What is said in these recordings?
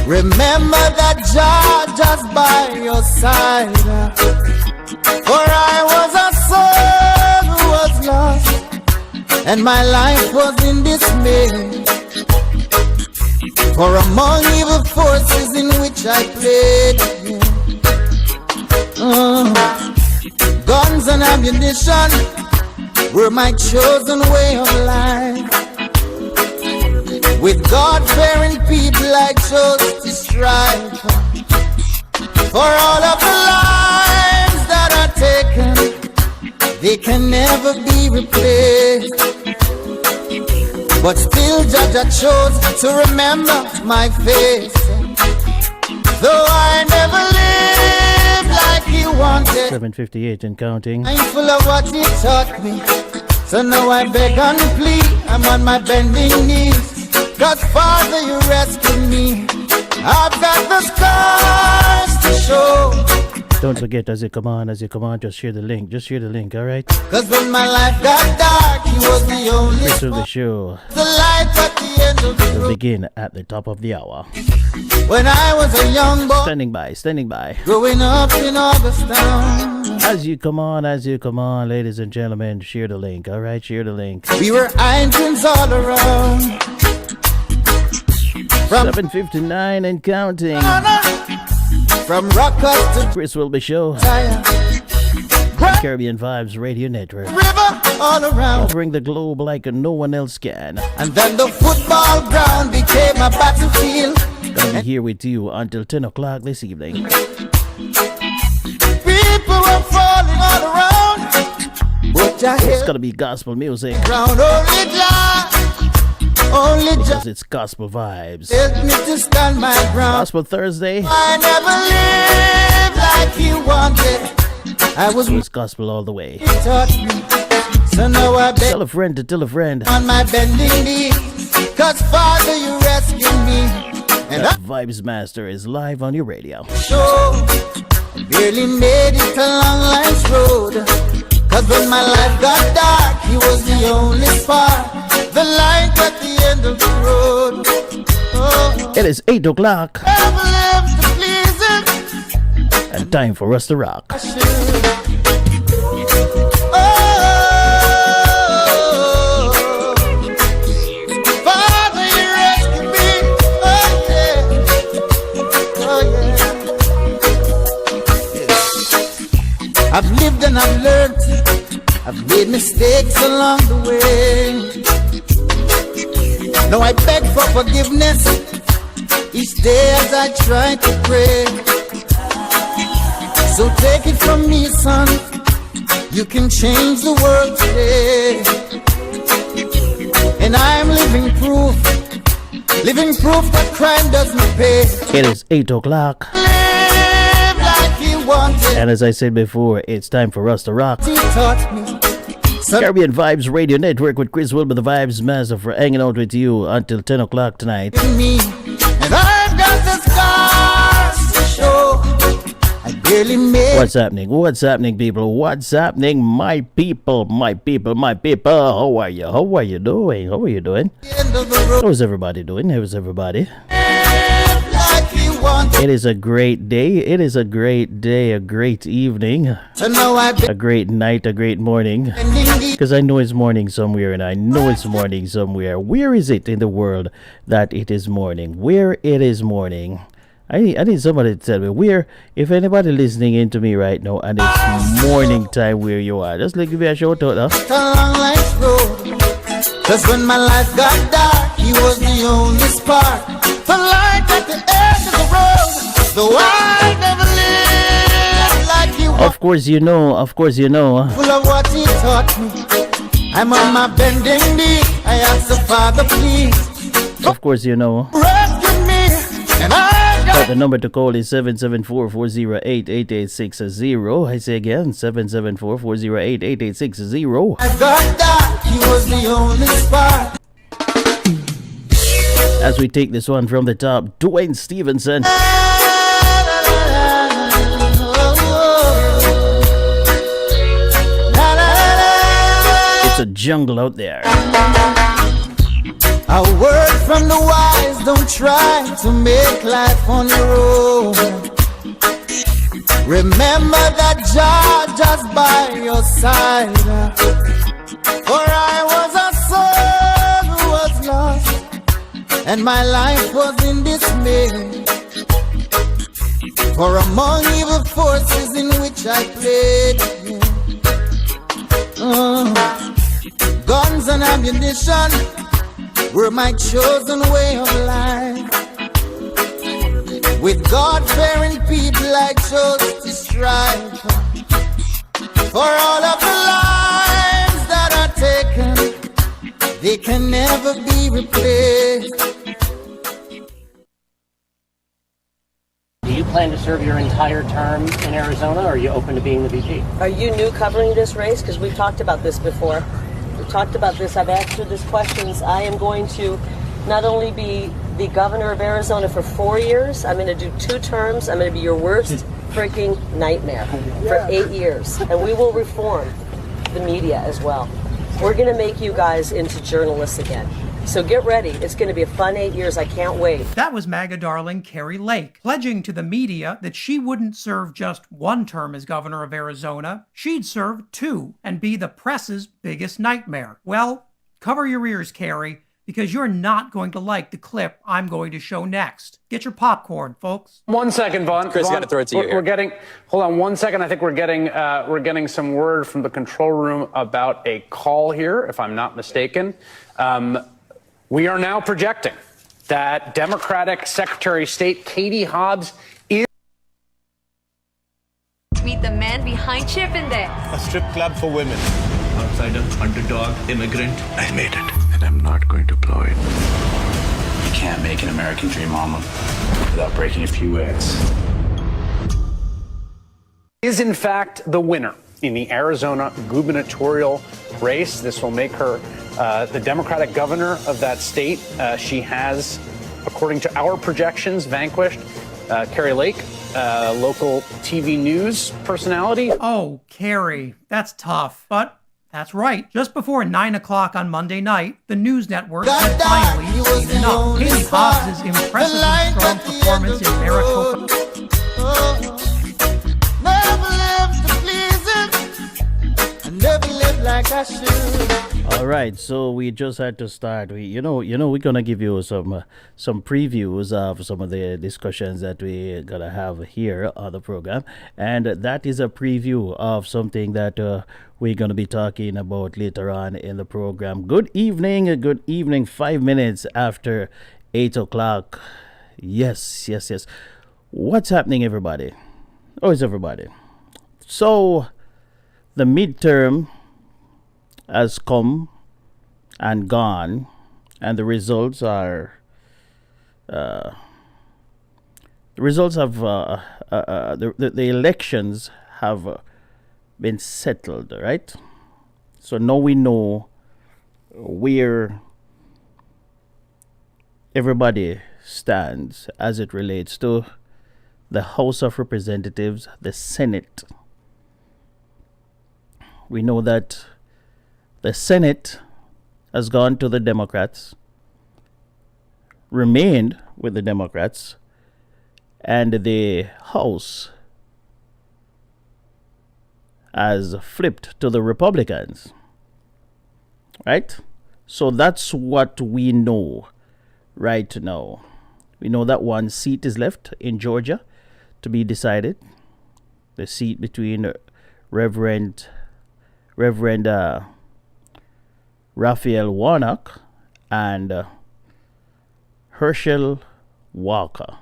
Remember that Jah just by your side. For I was a soul who was lost, and my life was in dismay. For among evil forces in which I played, guns and ammunition were my chosen way of life. With God-fearing people I chose to strive. For all of the lives that are taken, they can never be replaced. But still Jah chose to remember my face. Though I never lived like he wanted, 7:58 and counting. I'm full of what he taught me. So now I beg and plead, I'm on my bending knees. God, Father, you rescued me. I've got the scars to show. Don't forget, as you come on, just share the link. Just share the link, alright? Cause when my life got dark, he was the only Rest of the show. The light at the end of the We'll begin at the top of the hour. When I was a young boy, Standing by. growing up in Augustown. As you come on, ladies and gentlemen, share the link, alright? Share the link. We were irons all around. From 7:59 and counting. From Rockers to Chris Whilby Show. Tire. Caribbean Vibes Radio Network. River all around. Covering the globe like no one else can. And then the football ground became a battlefield. Gonna be here with you until 10 o'clock this evening. People were falling all around. But It's gonna be gospel music. Ground only Because it's gospel vibes. help me to stand my ground. Gospel Thursday. I never lived like he wanted. I was It's gospel all the way. he taught me. So now I beg Tell a friend to tell a friend. on my bending knees. Cause Father, you rescued me. And That Vibes Master is live on your radio. I sure barely made it along life's road. Cause when my life got dark, he was the only spark. The light at the end of the road. Oh, It is 8 o'clock never lived to please him. and time for us to rock. I should. Father, you rescued me. Oh yeah. I've lived and I've learned. I've made mistakes along the way. Now I beg for forgiveness each day as I try to pray. So take it from me, son. You can change the world today. And I'm living proof that crime doesn't pay. It is 8 o'clock. Live like he wanted. And as I said before, it's time for us to rock. He taught me. So Caribbean Vibes Radio Network with Chris Whilby, the Vibes Master, for hanging out with you until 10 o'clock tonight. me, and I've got the scars to show. I barely made. What's happening, people? What's happening, my people? How are you? How are you doing? The end of the road. How's everybody doing? Like he wanted. It is a great day. It is a great day, a great evening, So now I've been a great night, a great morning. bending the Because I know it's morning somewhere, and I know it's morning somewhere. Where is it in the world that it is morning? Where it is morning? I need somebody to tell me where. If anybody listening into me right now, and it's morning time where you are, just give me a shout out, huh? along life's road. Cause when my life got dark, he was the only spark. The light at the end of the road. Though I never lived like he was. Of course you know. Full of what he taught me. I'm on my bending knee. I ask the Father, please Of course you know. rescue me. And I got But the number to call is 774-408-8860. I say again, 774-408-8860. I got that. He was the only spark. As we take this one from the top, Dwayne Stevenson. It's a jungle out there. A word from the wise, don't try to make life on your own. Remember that Jah just by your side. For I was a soul who was lost, and my life was in dismay. For among evil forces in which I played, guns and ammunition were my chosen way of life. With God-fearing people I chose to strive. For all of the lives that are taken, they can never be replaced. Do you plan to serve your entire term in Arizona, or are you open to being the VP? Are you new covering this race? Because we've talked about this before. We've talked about this. I've asked you these questions. I am going to not only be the governor of Arizona for 4 years, I'm going to do 2 terms. I'm going to be your worst freaking nightmare for 8 years. And we will reform the media as well. We're going to make you guys into journalists again. So get ready. It's going to be a fun 8 years. I can't wait. That was MAGA darling Carrie Lake, pledging to the media that she wouldn't serve just 1 term as governor of Arizona. She'd serve 2 and be the press's biggest nightmare. Well, cover your ears, Carrie, because you're not going to like the clip I'm going to show next. Get your popcorn, folks. 1 second, Vaughn. Chris, got to throw it to you. We're getting. Hold on 1 second. I think we're getting some word from the control room about a call here, if I'm not mistaken. We are now projecting that Democratic Secretary of State Katie Hobbs is. Meet the man behind Chippendale. A strip club for women. Outsider, underdog, immigrant. I made it, and I'm not going to blow it. You can't make an American dream omelet without breaking a few eggs. Is in fact the winner in the Arizona gubernatorial race. This will make her the Democratic governor of that state. She has, according to our projections, vanquished Carrie Lake, local TV news personality. Oh, Carrie, that's tough, but that's right. Just before 9 o'clock on Monday night, the news network had finally seen enough. Katie Hobbs' impressively strong performance in Maricopa. Never lived to please it, and never lived like I should. All right, so we just had to start. We're gonna give you some previews of some of the discussions that we're gonna have here on the program, and that is a preview of something that we're gonna be talking about later on in the program. Good evening. 5 minutes after 8 o'clock. Yes. What's happening, everybody? Oh, it's everybody. So, the midterm has come and gone, and the results have the elections have been settled, right? So now we know where everybody stands as it relates to the House of Representatives, the Senate. We know that the Senate has gone to the Democrats, remained with the Democrats, and the House has flipped to the Republicans. Right? So that's what we know right now. We know that 1 seat is left in Georgia to be decided. The seat between Reverend Raphael Warnock and Herschel Walker.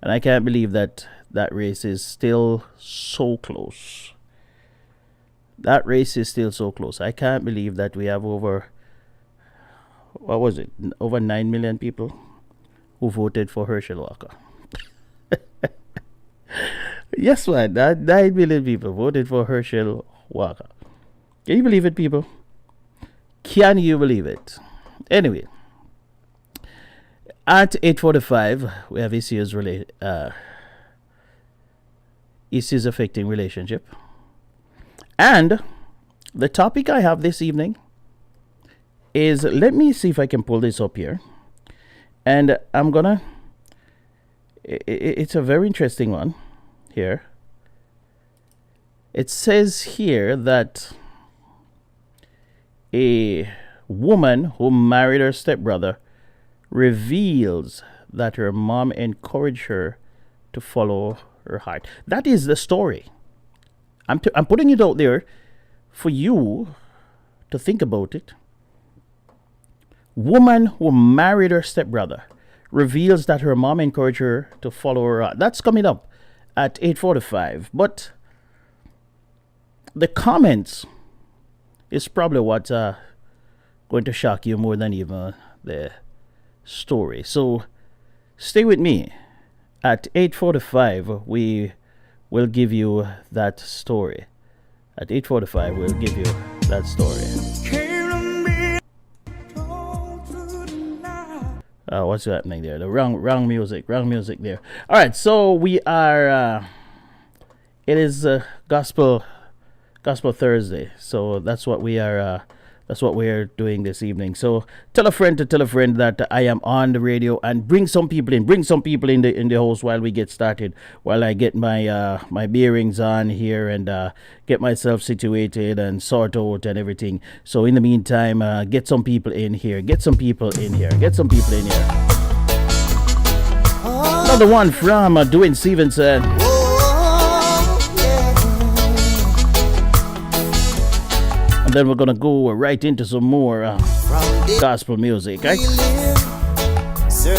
And I can't believe that race is still so close. That race is still so close. I can't believe that we have over 9 million people who voted for Herschel Walker. Yes, man, 9 million people voted for Herschel Walker. Can you believe it, people? Can you believe it? Anyway, at 8:45, we have issues affecting relationship. And the topic I have this evening is, let me see if I can pull this up here. And I'm gonna, it's a very interesting one here. It says here that a woman who married her stepbrother reveals that her mom encouraged her to follow her heart. That is the story. I'm putting it out there for you to think about it. Woman who married her stepbrother reveals that her mom encouraged her to follow her heart. That's coming up at 8:45. But the comments is probably what's going to shock you more than even the story. So stay with me. At 8:45, we will give you that story. At 8:45, we'll give you that story. What's happening there? The wrong music there. All right, so we are. It is Gospel Thursday, so that's what we are. That's what we're doing this evening. So tell a friend that I am on the radio, and bring some people in. Bring some people in the house while we get started. While I get my my bearings on here and get myself situated and sort out and everything. So in the meantime, get some people in here. Get some people in here. Another one from Dwayne Stevenson. And then we're gonna go right into some more gospel music. Right?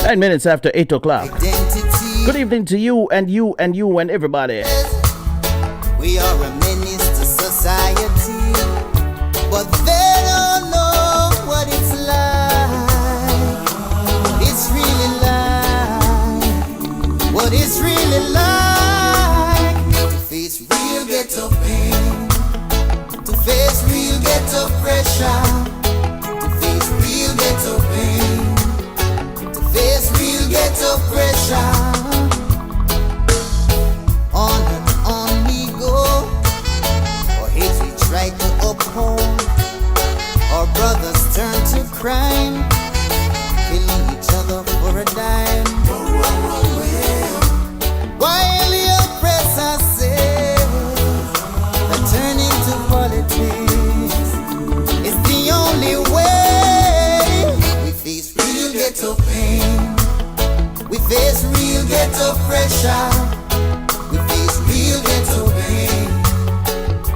9 minutes after 8 o'clock. Good evening to you and everybody. We are a menace to society, but they don't know what it's like. It's really like what it's really like to face real ghetto pain, to face real ghetto pressure, to face real ghetto pain, to face real ghetto pressure. On and on we go, or hate we try to uphold. Our brothers turn to crime, killing each other for a dime. While the oppressor says that turning to politics is the only way. We face real ghetto pain, we face real ghetto pressure, we face real ghetto pain,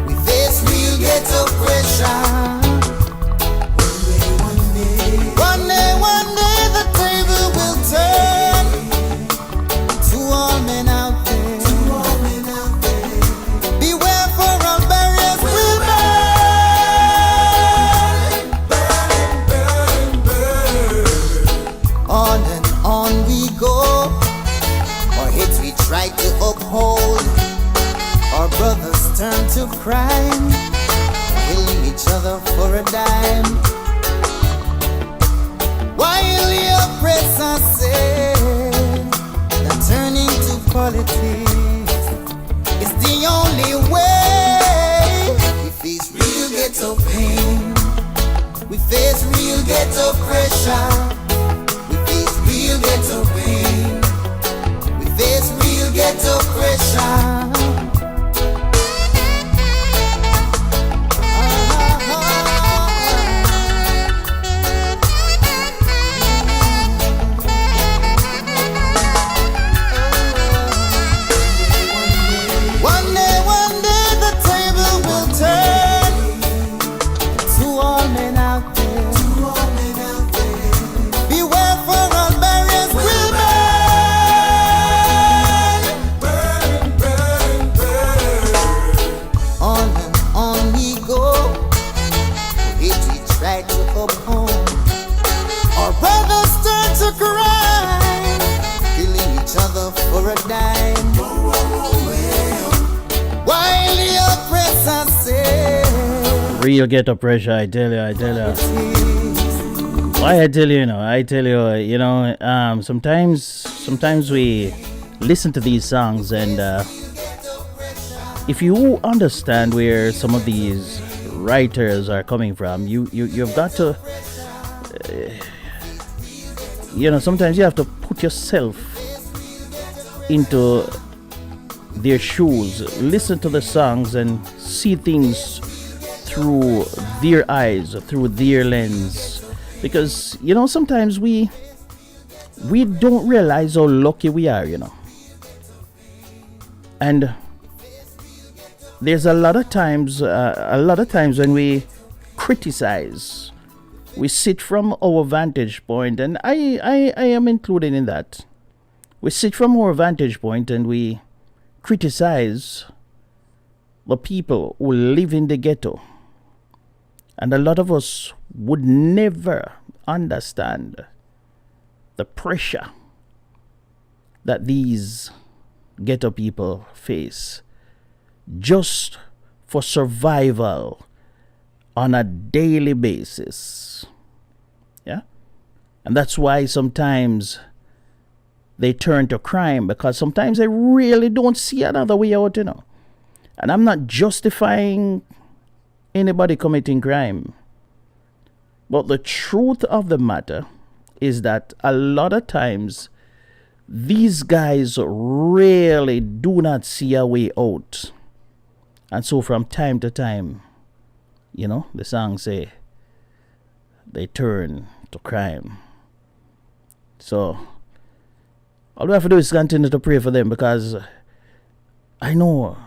we face real ghetto pressure. One day the table will turn to all men out there. Beware, for all barriers will burn. On and on we go, our hate we try to uphold. Our brothers turn to crime, killing each other for a dime. While the oppressor says that turning to politics is the only way. We face real ghetto pain, we face real ghetto pressure, we face real ghetto pain, we face real ghetto pressure. One day the table will turn to all men out there. Beware, for all barriers will burn. On and on we go, hate we try to uphold. Our brothers turn to crime, killing each other for a dime. While the oppressor says Real ghetto pressure, I tell you. Why I tell you, sometimes we listen to these songs, and if you understand where some of these writers are coming from, you've got to sometimes you have to put yourself into their shoes, listen to the songs and see things through their eyes, through their lens. Because, sometimes we don't realize how lucky we are, And there's a lot of times when we criticize, we sit from our vantage point, and I am included in that. We sit from our vantage point and we criticize the people who live in the ghetto. And a lot of us would never understand the pressure that these ghetto people face just for survival on a daily basis. Yeah? And that's why sometimes they turn to crime, because sometimes they really don't see another way out, And I'm not justifying anybody committing crime. But the truth of the matter is that a lot of times these guys really do not see a way out. And so from time to time, the song say, they turn to crime. So all we have to do is continue to pray for them, because I know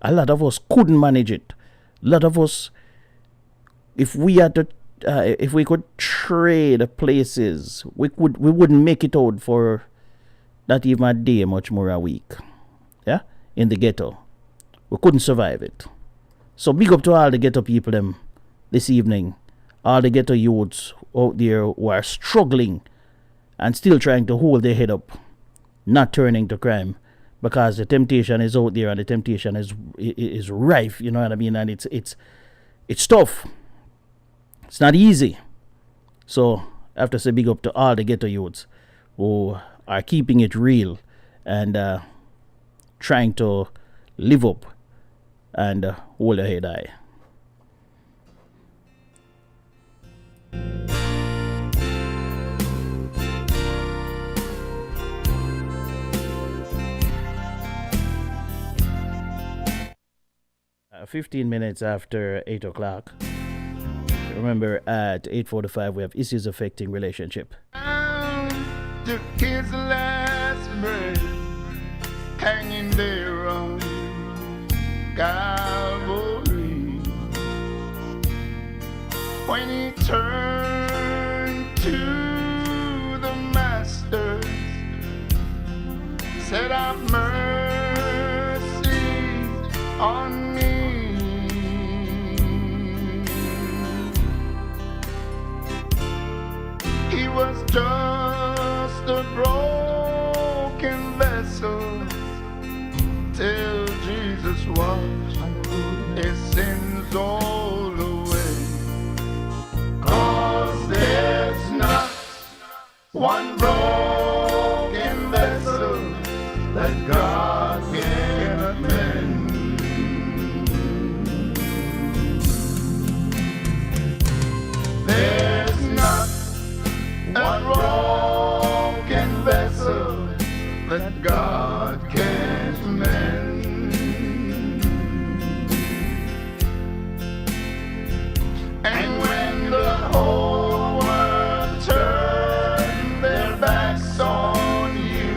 a lot of us couldn't manage it. A lot of us, if we could trade places, we wouldn't make it out for not even a day, much more a week. Yeah, in the ghetto, we couldn't survive it. So big up to all the ghetto people them this evening, all the ghetto youths out there who are struggling and still trying to hold their head up, not turning to crime, because the temptation is out there and the temptation is rife, you know what I mean? And it's tough. It's not easy. So I have to say big up to all the ghetto youths who are keeping it real and trying to live up and hold their head high. Uh, 15 minutes after 8 o'clock. Remember, at 8:45 we have issues affecting relationship. To kiss the last breath hanging there on Calvary, when he turned to the master, said, "Have mercy on me." He was just a broken vessel till Jesus washed his sins all away. 'Cause there's not one broken vessel that God cannot mend. There's not one broken vessel that God can't mend. And when the whole world turned their backs on you,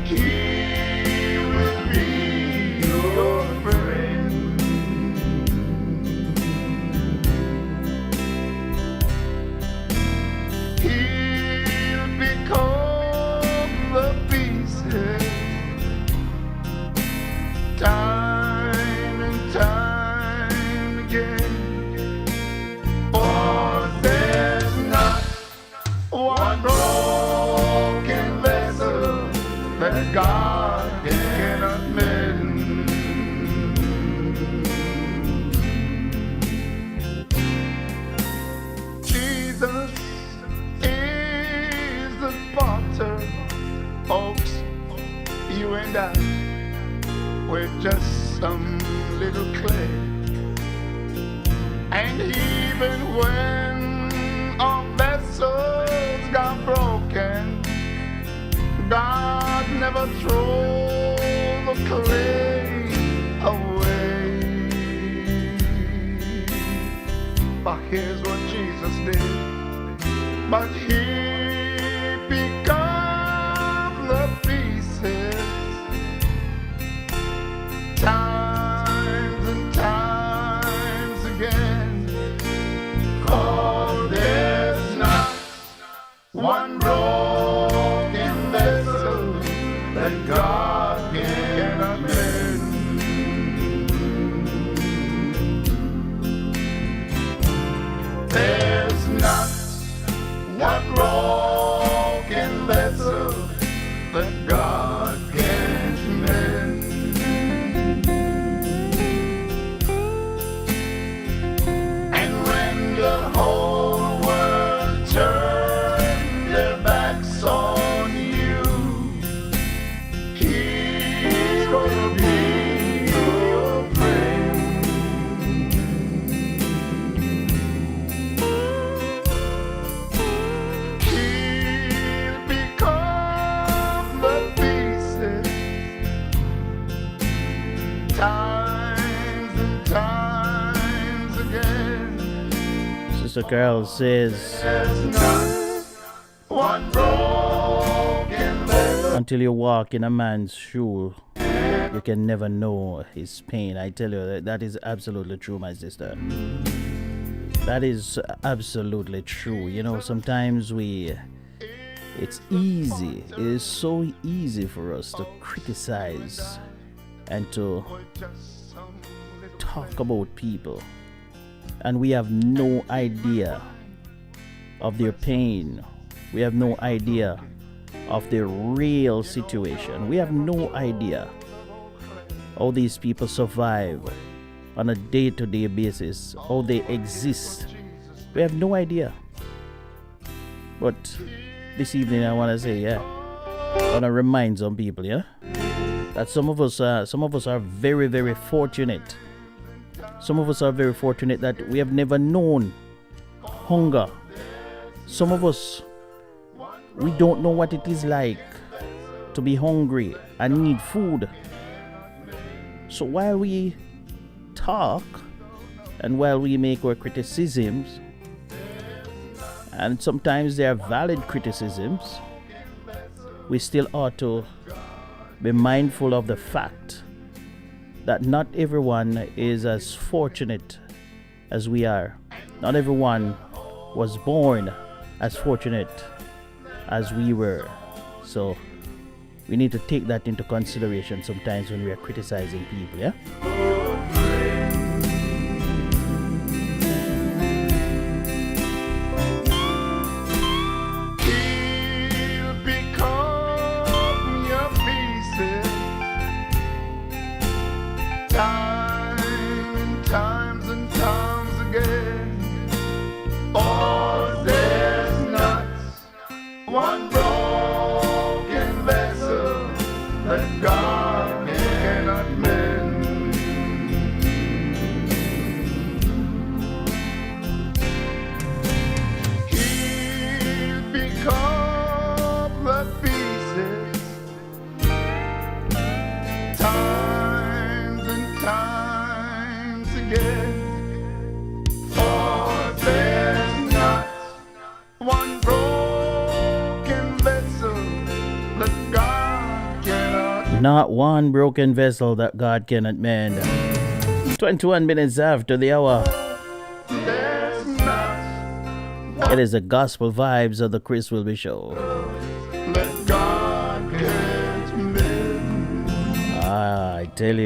He will be your friend. He'll become the pieces time and time again. For there's not one broken vessel that God cannot mend. Jesus is the potter, folks. You and I, we're just some little clay. And even when never throw the clay away. But here's what Jesus did. But he picked up the pieces times and times again. Oh, there's not one broken vessel that God cannot mend. There's not one broken vessel that God can't mend. And when the whole world turned their backs on you, He's gonna be your friend. He'll pick up the pieces times and times again. Sister Carol says, There's not one broken vessel. until you walk in a man's shoe, you can never know his pain. I tell you, that is absolutely true, my sister. That is absolutely true. You know, sometimes it's easy. It is so easy for us to criticize and to talk about people. And we have no idea of their pain. We have no idea of their real situation. We have no idea how these people survive on a day-to-day basis, how they exist. We have no idea. But this evening I want to say, I want to remind some people, that some of us are very, very fortunate. Some of us are very fortunate that we have never known hunger. Some of us, we don't know what it is like to be hungry and need food. So while we talk and while we make our criticisms, and sometimes they are valid criticisms, we still ought to be mindful of the fact that not everyone is as fortunate as we are. Not everyone was born as fortunate as we were. So we need to take that into consideration sometimes when we are criticizing people, yeah? He'll pick up your pieces times and times again. Oh, there's not one broken vessel that God cannot mend. He'll pick up the pieces times and times again. For there's not one broken vessel that God cannot. Not one broken vessel that God cannot mend. 21 minutes after the hour. There's not It is the gospel vibes of the Chris Whilby Show. that God can't mend. I tell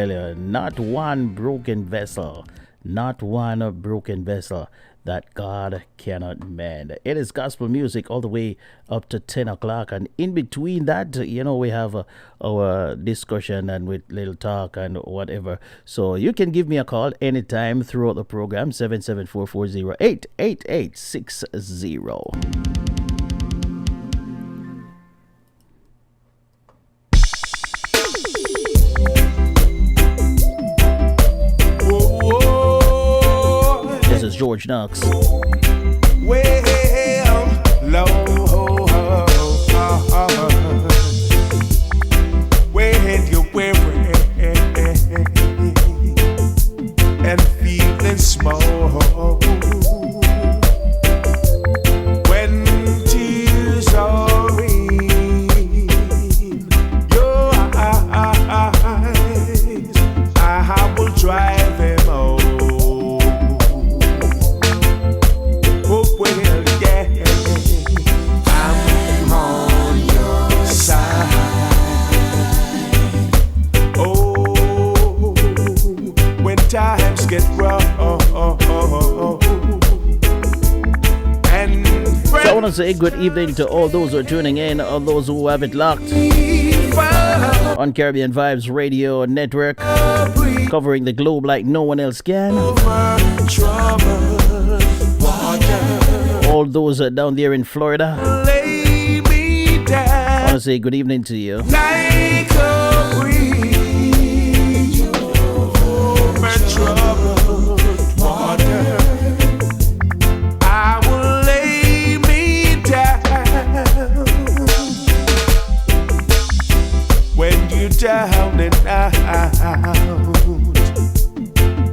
you, not one broken vessel, not one broken vessel that God cannot mend. It is gospel music all the way up to 10 o'clock. And in between that, we have our discussion and with little talk and whatever. So you can give me a call anytime throughout the program, 774-408-8860. This is George Knox. Well, low, want to say good evening to all those who are tuning in, all those who have it locked on Caribbean Vibes Radio Network, covering the globe like no one else can. All those down there in Florida, I want to say good evening to you. Like a breeze over troubled water, I will lay me down. When you're down and out,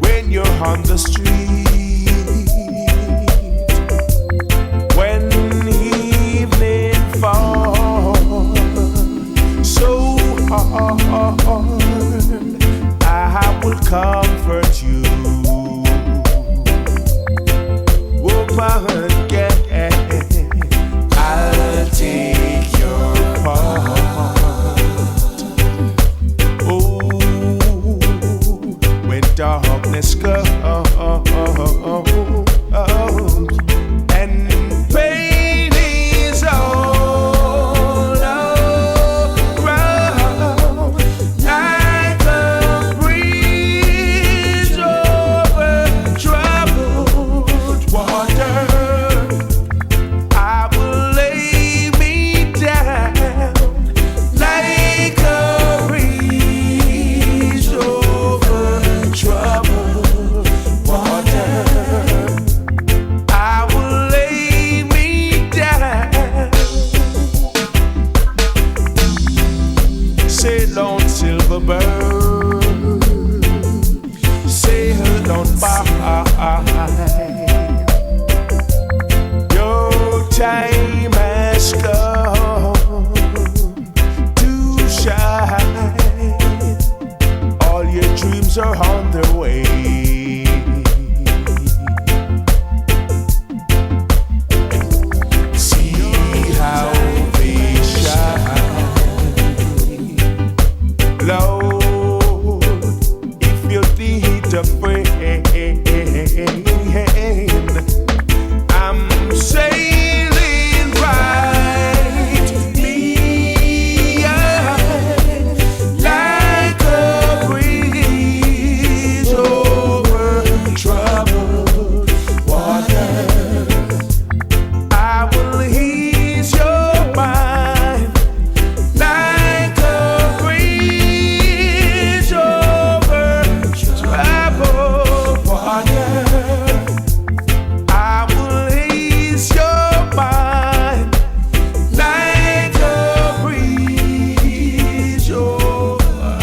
when you're on the street, when evening falls so hard, I will comfort you, woman. I'll take your part. Oh, when darkness comes and pain is all around, like a breeze over troubled water, I will lay me down like a breeze over troubled water. I will lay me down. Sail on, silver bird, sail on by. Your time has come to shine. All your dreams are on their way. See how they shine. Lord, if you need a friend, I'm sailing right behind, like a breeze over troubled water. I will ease your mind, like a breeze over troubled water. I will ease your mind, like a breeze over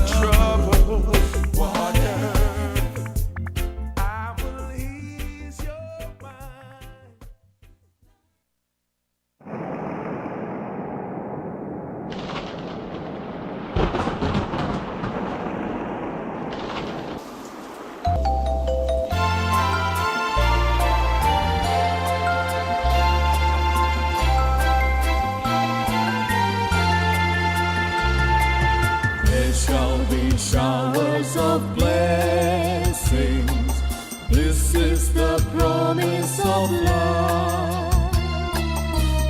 troubled water. I will ease your mind. There shall be showers of blessings. This is the promise of love.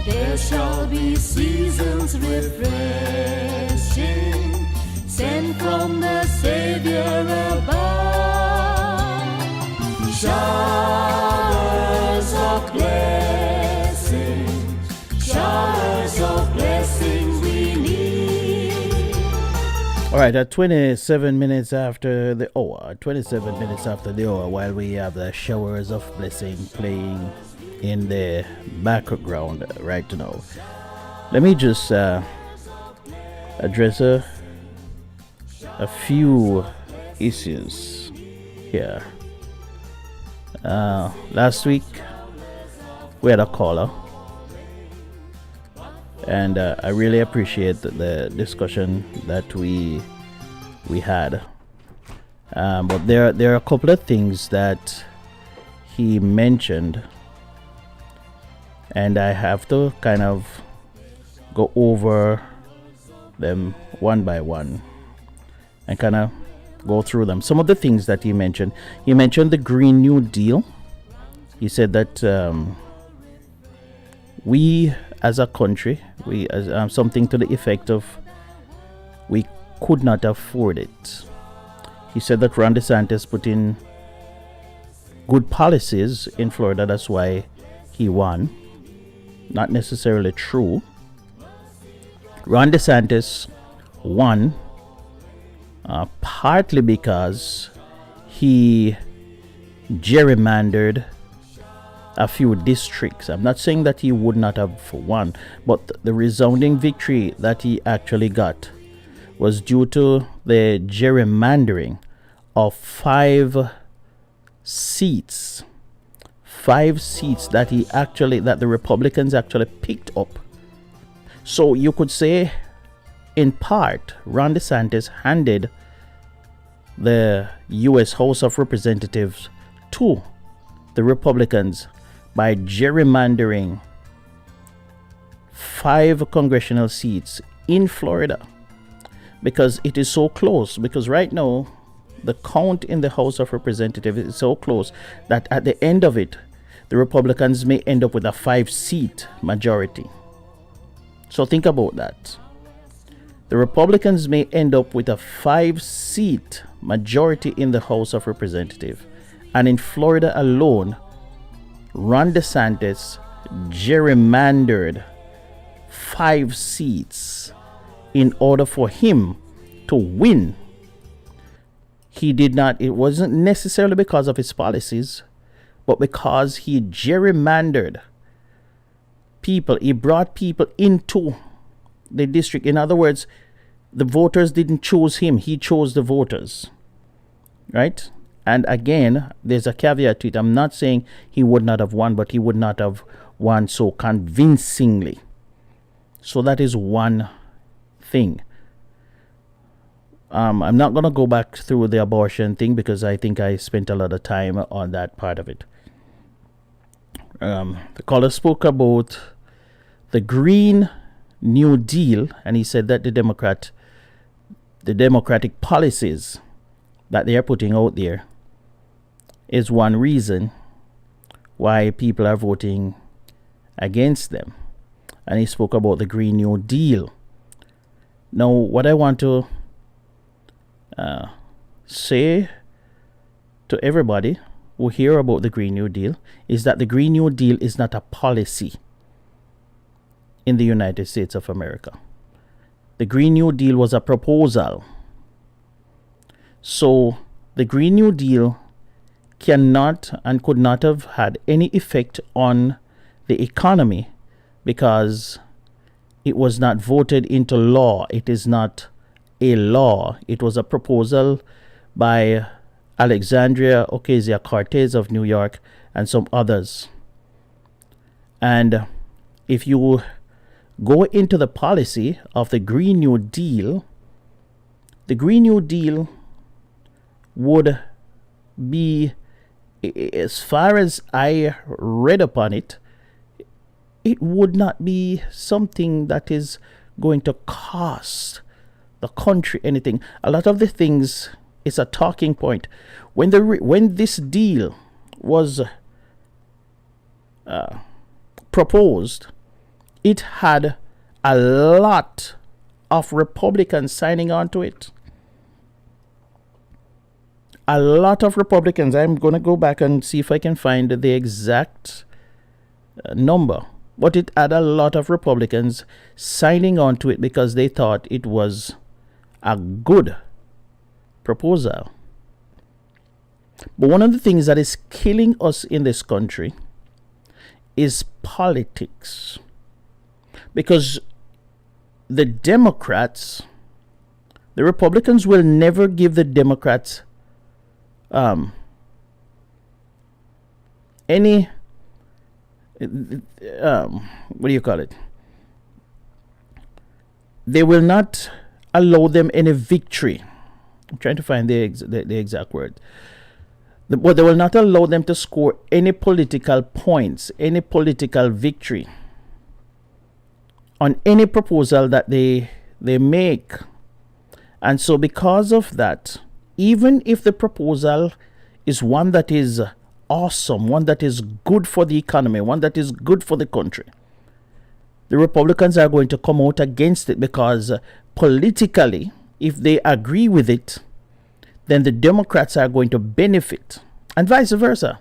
There shall be seasons refreshing, sent from the Savior above. Showers of blessings, showers of blessings we need. All right, at 27 minutes after the hour, 27 minutes after the hour, while we have the showers of blessing playing in the background right now, let me just address a few issues here. Last week we had a caller, and I really appreciate the discussion that we had. But there are a couple of things that he mentioned, and I have to kind of go over them one by one and kind of go through them. Some of the things that he mentioned the Green New Deal. He said that we as a country, we as something to the effect of we could not afford it. He said that Ron DeSantis put in good policies in Florida, that's why he won. Not necessarily true. Ron DeSantis won partly because he gerrymandered a few districts. I'm not saying that he would not have won, but the resounding victory that he actually got was due to the gerrymandering of 5 seats. 5 seats that the Republicans actually picked up. So you could say, in part, Ron DeSantis handed the U.S. House of Representatives to the Republicans by gerrymandering 5 congressional seats in Florida, because it is so close. Because right now, the count in the House of Representatives is so close that at the end of it, the Republicans may end up with a 5-seat majority. So think about that. The Republicans may end up with a 5-seat majority in the House of Representatives. And in Florida alone, Ron DeSantis gerrymandered 5 seats in order for him to win. It wasn't necessarily because of his policies, but because he gerrymandered people. He brought people into the district. In other words, the voters didn't choose him, he chose the voters. Right? And again, there's a caveat to it. I'm not saying he would not have won, but he would not have won so convincingly. So that is one thing. I'm not going to go back through the abortion thing because I think I spent a lot of time on that part of it. The caller spoke about the Green New Deal, and he said that the Democratic policies that they are putting out there is one reason why people are voting against them. And he spoke about the Green New Deal. Now, what I want to say to everybody who hear about the Green New Deal is that the Green New Deal is not a policy in the United States of America. The Green New Deal was a proposal. So the Green New Deal cannot and could not have had any effect on the economy because it was not voted into law. It is not a law. It was a proposal by Alexandria Ocasio-Cortez of New York and some others. And if you go into the policy of the Green New Deal, the Green New Deal would be, as far as I read upon it, it would not be something that is going to cost the country anything. A lot of the things is a talking point. When this deal was proposed, it had a lot of Republicans signing on to it. A lot of Republicans. I'm going to go back and see if I can find the exact number. But it had a lot of Republicans signing on to it because they thought it was a good proposal. But one of the things that is killing us in this country is politics. Because the Democrats, the Republicans will never give the Democrats any what do you call it? They will not allow them any victory. I'm trying to find the exact word. But they will not allow them to score any political points, any political victory on any proposal that they make. And so because of that, even if the proposal is one that is awesome, one that is good for the economy, one that is good for the country, the Republicans are going to come out against it because politically, if they agree with it, then the Democrats are going to benefit, and vice versa.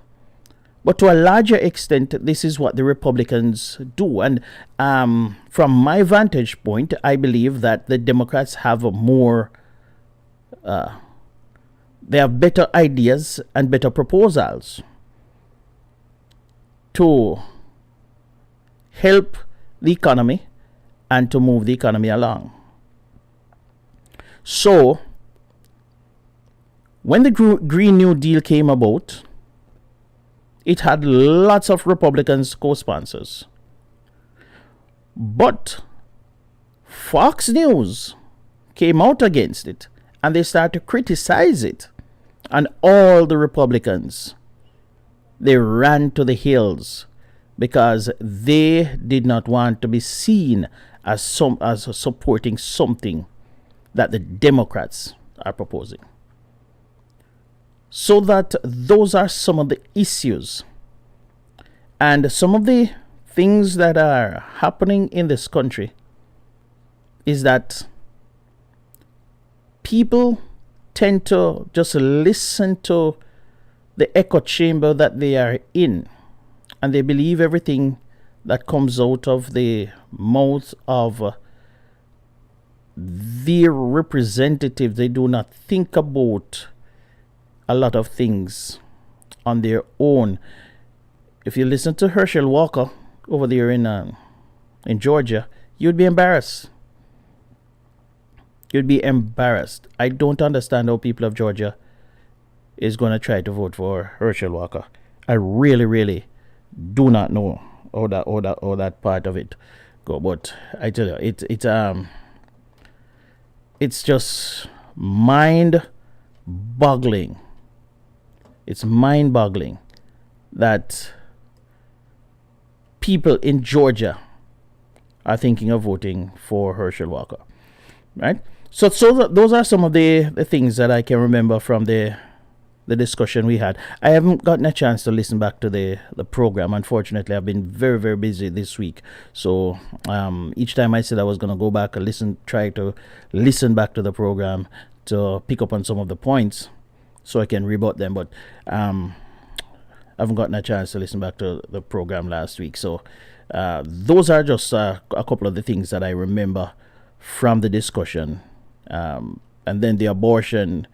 But to a larger extent, this is what the Republicans do. And from my vantage point, I believe that the Democrats have they have better ideas and better proposals to help the economy and to move the economy along. So, when the Green New Deal came about, it had lots of Republicans co-sponsors. But Fox News came out against it and they started to criticize it. And all the Republicans, they ran to the hills because they did not want to be seen as supporting something that the Democrats are proposing. So that those are some of the issues and some of the things that are happening in this country is that people tend to just listen to the echo chamber that they are in, and they believe everything that comes out of the mouth of their representatives. They do not think about a lot of things on their own. If you listen to Herschel Walker over there in Georgia, you'd be embarrassed. You'd be embarrassed. I don't understand how people of Georgia is going to try to vote for Herschel Walker. I really, really do not know how that part of it go. But I tell you, it's just mind-boggling. It's mind-boggling that people in Georgia are thinking of voting for Herschel Walker, right? So those are some of the things that I can remember from the discussion we had. I haven't gotten a chance to listen back to the program. Unfortunately, I've been very, very busy this week. So each time I said I was going to go back and try to listen back to the program to pick up on some of the points so I can rebut them. But I haven't gotten a chance to listen back to the program last week. So those are just a couple of the things that I remember from the discussion. And then the abortion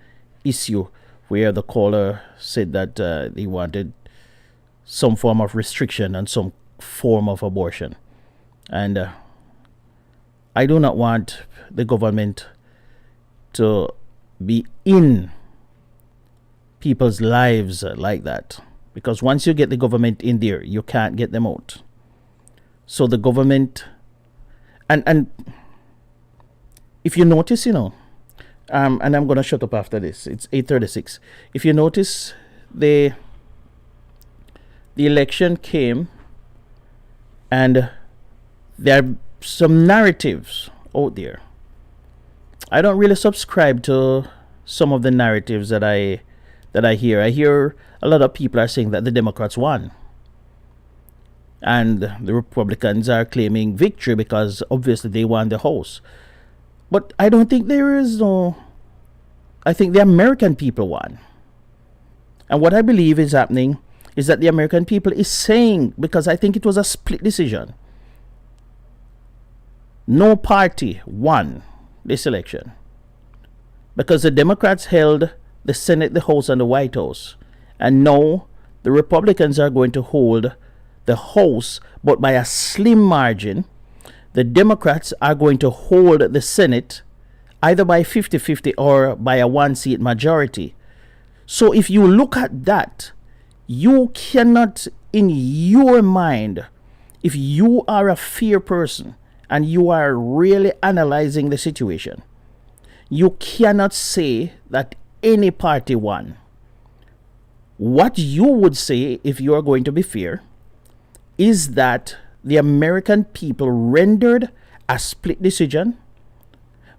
issue, where the caller said that he wanted some form of restriction and some form of abortion. And I do not want the government to be in people's lives like that. Because once you get the government in there, you can't get them out. So the government, and if you notice, and I'm going to shut up after this. It's 8:36. If you notice, the election came, and there are some narratives out there. I don't really subscribe to some of the narratives that I hear. I hear a lot of people are saying that the Democrats won, and the Republicans are claiming victory because obviously they won the House. But I don't think I think the American people won. And what I believe is happening is that the American people is saying, because I think it was a split decision, no party won this election. Because the Democrats held the Senate, the House, and the White House. And now the Republicans are going to hold the House, but by a slim margin. The Democrats are going to hold the Senate either by 50-50 or by a one-seat majority. So if you look at that, you cannot, in your mind, if you are a fair person and you are really analyzing the situation, you cannot say that any party won. What you would say, if you are going to be fair, is that the American people rendered a split decision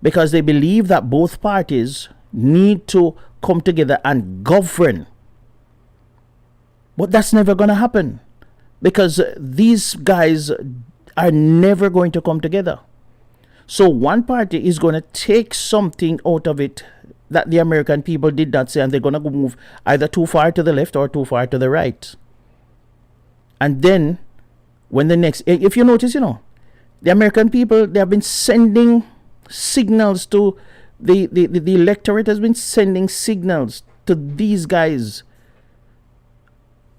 because they believe that both parties need to come together and govern. But that's never going to happen because these guys are never going to come together. So one party is going to take something out of it that the American people did not say, and they're going to move either too far to the left or too far to the right. And then when the next, if you notice, the American people, they have been sending signals to the electorate has been sending signals to these guys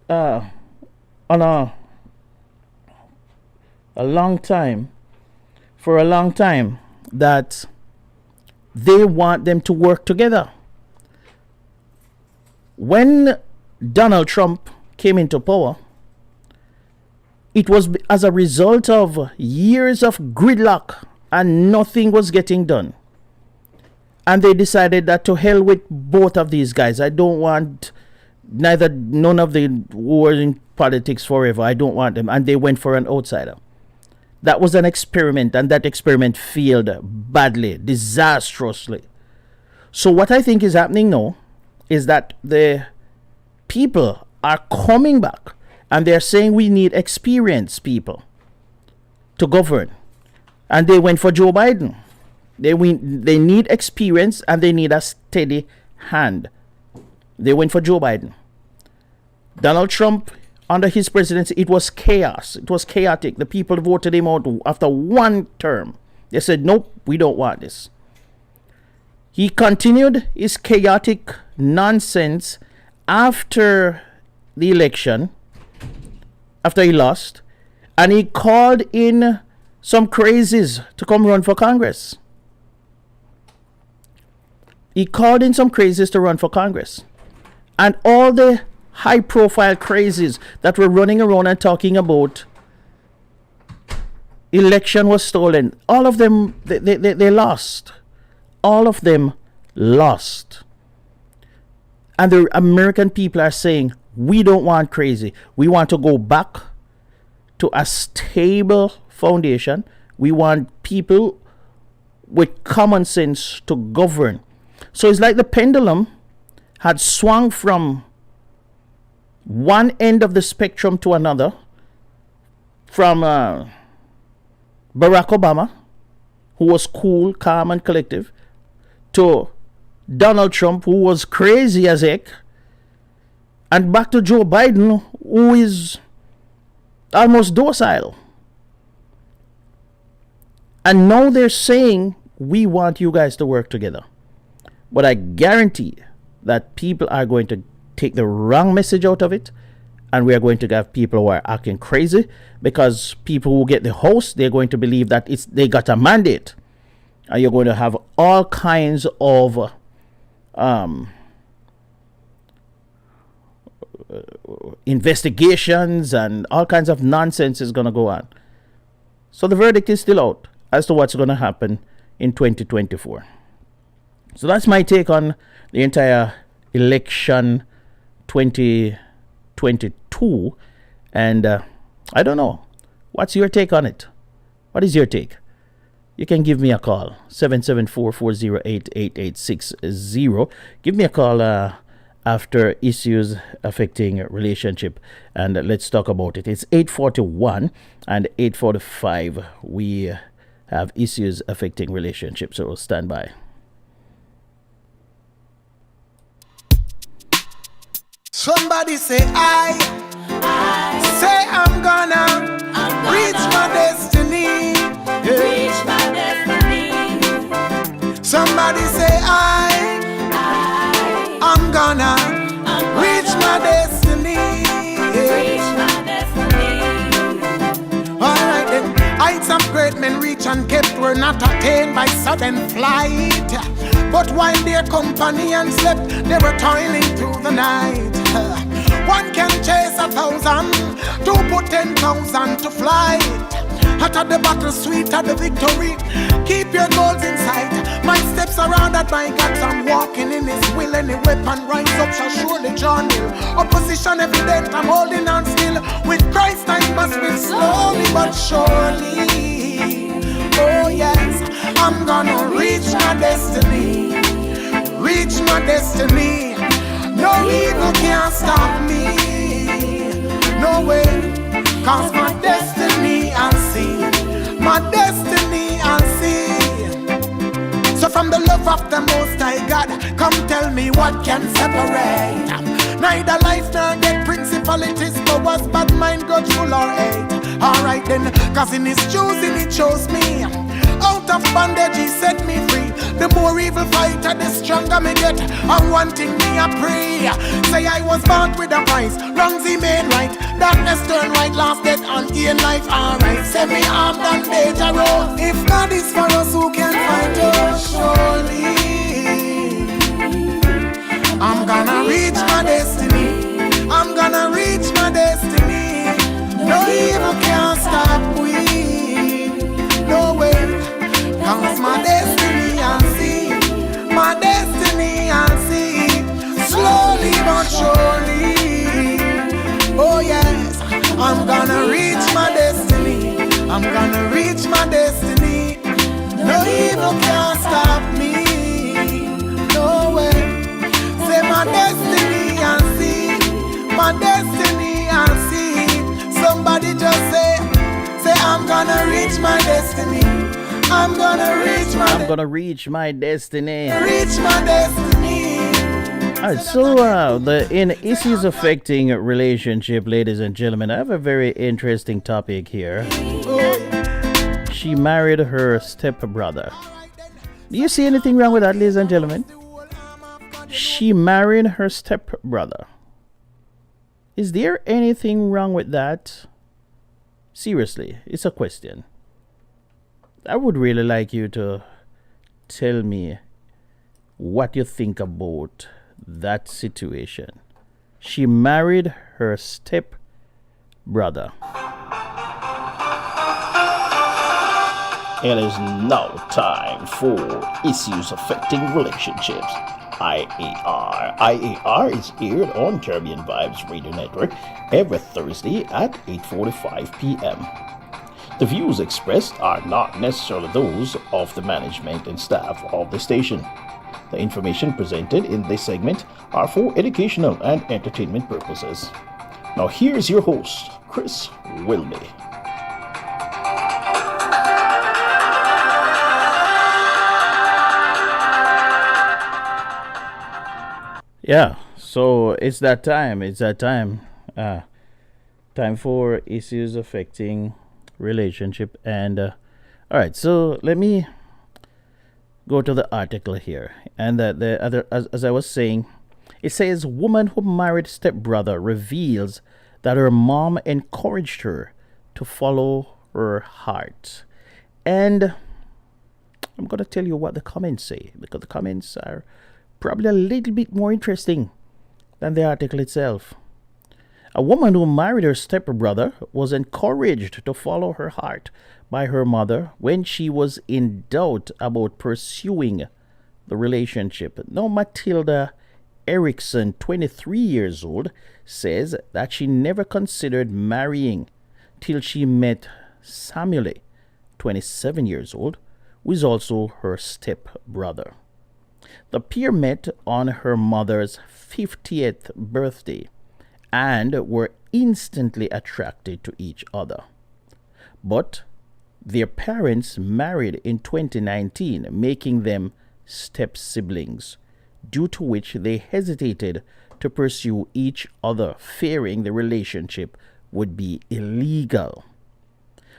on a long time, for a long time, that they want them to work together. When Donald Trump came into power, it was as a result of years of gridlock and nothing was getting done. And they decided that to hell with both of these guys. I don't want none of the who are in politics forever. I don't want them. And they went for an outsider. That was an experiment, and that experiment failed badly, disastrously. So what I think is happening now is that the people are coming back and they're saying we need experienced people to govern. And they went for Joe Biden. They need experience and they need a steady hand. They went for Joe Biden. Donald Trump, under his presidency, it was chaos. It was chaotic. The people voted him out after one term. They said, nope, we don't want this. He continued his chaotic nonsense after the election, after he lost, and he called in some crazies to come run for Congress. He called in some crazies to run for Congress. And all the high-profile crazies that were running around and talking about election was stolen, all of them, they lost. All of them lost. And the American people are saying, we don't want crazy. We want to go back to a stable foundation. We want people with common sense to govern. So it's like the pendulum had swung from one end of the spectrum to another, from Barack Obama, who was cool, calm, and collective, to Donald Trump, who was crazy as heck, and back to Joe Biden, who is almost docile. And now they're saying, we want you guys to work together. But I guarantee that people are going to take the wrong message out of it, and we are going to have people who are acting crazy, because people who get the host, they're going to believe that they got a mandate, and you're going to have all kinds of investigations and all kinds of nonsense is going to go on. So the verdict is still out as to what's going to happen in 2024. So that's my take on the entire election 2022. And I don't know. What's your take on it? What is your take? You can give me a call, 774-408-8860. Give me a call after issues affecting relationship, and let's talk about it. It's 8:41 and 8:45. We have issues affecting relationships, so stand by. Somebody say I say I'm gonna reach my destiny. Reach my destiny. Somebody say I'm gonna reach my destiny. Reach my destiny. Alright then, heights of great men reach and kept were not attained by sudden flight. But while their companions slept, they were toiling through the night. One can chase 1,000, two put 10,000 to flight. Hotter the battle, sweeter the victory. Keep your goals in sight. My steps are ordered by God, I'm walking in His will. Any weapon rise up shall surely journey. Opposition evident, I'm holding on still. With Christ I must win slowly but surely. Oh yes, I'm gonna reach my destiny. Reach my destiny. No evil can stop me. No way, cause my destiny I see. my destiny I'll see. So from the love of the Most High God, come tell me what can separate. Neither life nor death, principalities, powers, bad mind, grudge, full or hate. Alright then, cause in his choosing he chose me. Out of bondage he set me free. The more evil fighter, the stronger me get. And one thing me I pray, say I was bought with a price. Wrongs he made right, darkness turned white, lost death and gain life. Alright, say me armed and dangerous. If God is for us, who can fight us? Surely I'm gonna reach my destiny. I'm gonna reach my destiny. No evil can stop me. No way. Cause my destiny I'll see. My destiny I'll see. Slowly but surely. Oh yes. I'm gonna reach my destiny. I'm gonna reach my destiny. No evil can stop me. No way. Say my destiny I'll see. My destiny I'll see. Somebody just say I'm gonna reach my destiny. I'm gonna reach my destiny. Reach my destiny. Alright, so in issues affecting relationship, ladies and gentlemen, I have a very interesting topic here. She married her stepbrother. Do you see anything wrong with that, ladies and gentlemen? She married her stepbrother. Is there anything wrong with that? Seriously, it's a question. I would really like you to tell me what you think about that situation. She married her step brother. It is now time for issues affecting relationships. IAR. IAR is aired on Caribbean Vibes Radio Network every Thursday at 8:45 p.m. The views expressed are not necessarily those of the management and staff of the station. The information presented in this segment are for educational and entertainment purposes. Now here's your host, Chris Whilby. Yeah, so it's that time. Time for issues affecting relationship. And all right, so let me go to the article here. And the other, as I was saying, it says woman who married stepbrother reveals that her mom encouraged her to follow her heart. And I'm gonna tell you what the comments say, because the comments are probably a little bit more interesting than the article itself. A woman who married her stepbrother was encouraged to follow her heart by her mother when she was in doubt about pursuing the relationship. Now, Matilda Erickson, 23 years old, says that she never considered marrying till she met Samuel, 27 years old, who is also her stepbrother. The pair met on her mother's 50th birthday and were instantly attracted to each other. But their parents married in 2019, making them step-siblings, due to which they hesitated to pursue each other, fearing the relationship would be illegal.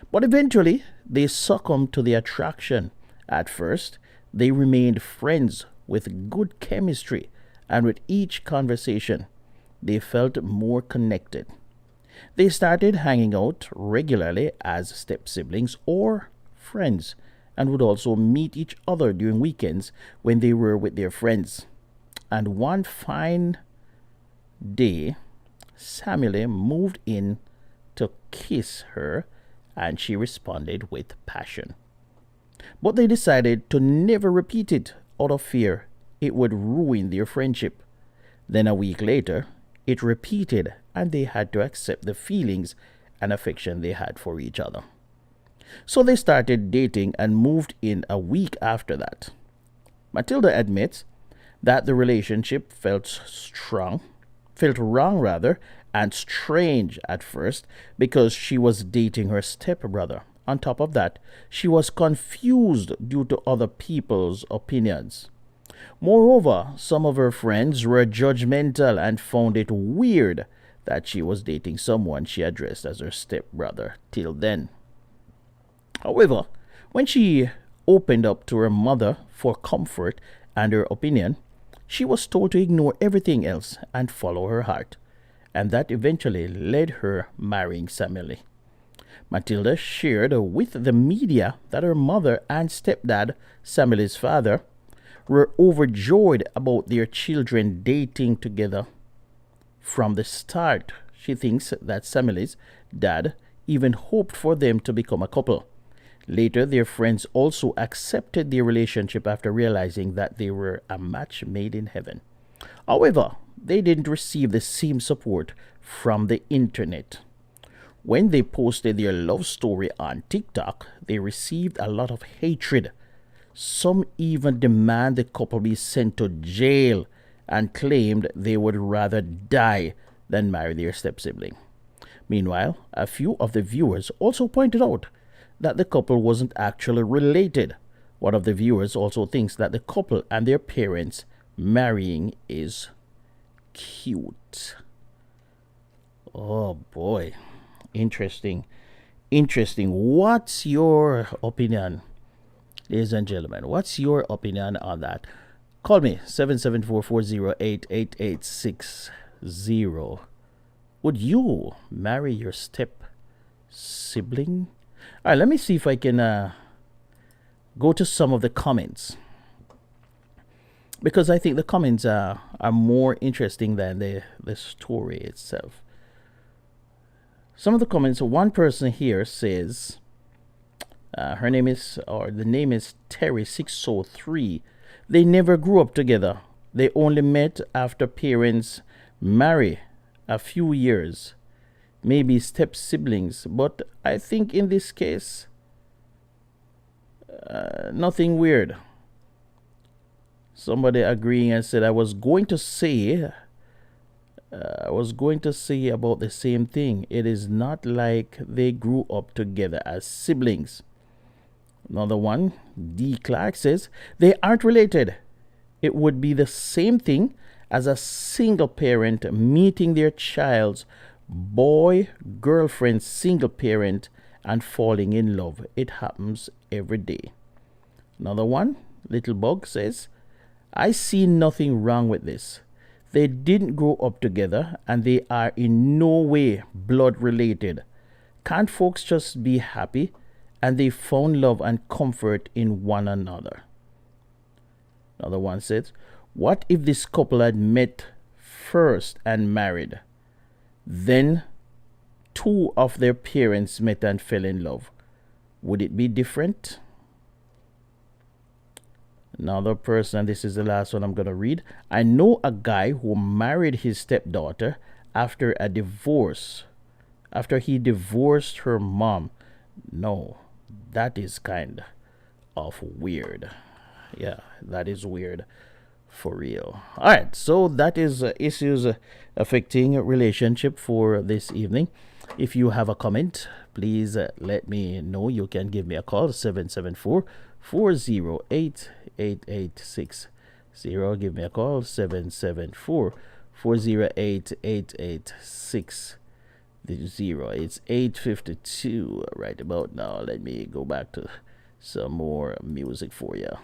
But eventually, they succumbed to the attraction. At first, they remained friends with good chemistry, and with each conversation, they felt more connected. They started hanging out regularly as step-siblings or friends, and would also meet each other during weekends when they were with their friends. And one fine day, Samuel moved in to kiss her, and she responded with passion. But they decided to never repeat it out of fear it would ruin their friendship. Then a week later, it repeated, and they had to accept the feelings and affection they had for each other. So they started dating and moved in a week after that. Matilda admits that the relationship felt wrong, and strange at first because she was dating her stepbrother On top of that, she was confused due to other people's opinions. Moreover, some of her friends were judgmental and found it weird that she was dating someone she addressed as her stepbrother till then. However, when she opened up to her mother for comfort and her opinion, she was told to ignore everything else and follow her heart, and that eventually led her marrying Samuel. Matilda shared with the media that her mother and stepdad, Samuel's father, were overjoyed about their children dating together. From the start, she thinks that Samuel's dad even hoped for them to become a couple. Later, their friends also accepted their relationship after realizing that they were a match made in heaven. However, they didn't receive the same support from the internet. When they posted their love story on TikTok, they received a lot of hatred. Some even demand the couple be sent to jail and claimed they would rather die than marry their step-sibling. Meanwhile, a few of the viewers also pointed out that the couple wasn't actually related. One of the viewers also thinks that the couple and their parents marrying is cute. Oh boy. Interesting. What's your opinion, ladies and gentlemen? What's your opinion on that? Call me 774-408-8860. Would you marry your step sibling? All right, let me see if I can go to some of the comments, because I think the comments are more interesting than the story itself. Some of the comments, one person here says, the name is Terry603. They never grew up together. They only met after parents marry a few years. Maybe step siblings, but I think in this case, nothing weird. Somebody agreeing and said, I was going to say about the same thing. It is not like they grew up together as siblings. Another one, D. Clark, says they aren't related. It would be the same thing as a single parent meeting their child's boy girlfriend, single parent, and falling in love. It happens every day. Another one, Little Bug, says, I see nothing wrong with this. They didn't grow up together and they are in no way blood related. Can't folks just be happy and they found love and comfort in one another? Another one says, what if this couple had met first and married? Then two of their parents met and fell in love. Would it be different? Another person, this is the last one I'm going to read. I know a guy who married his stepdaughter after a divorce. After he divorced her mom. No, that is kind of weird. Yeah, that is weird. For real. All right, so that is issues affecting relationship for this evening. If you have a comment, please let me know. You can give me a call, 774-408-8860. Give me a call, 774-408-8860. It's 8:52 right about now. Let me go back to some more music for you.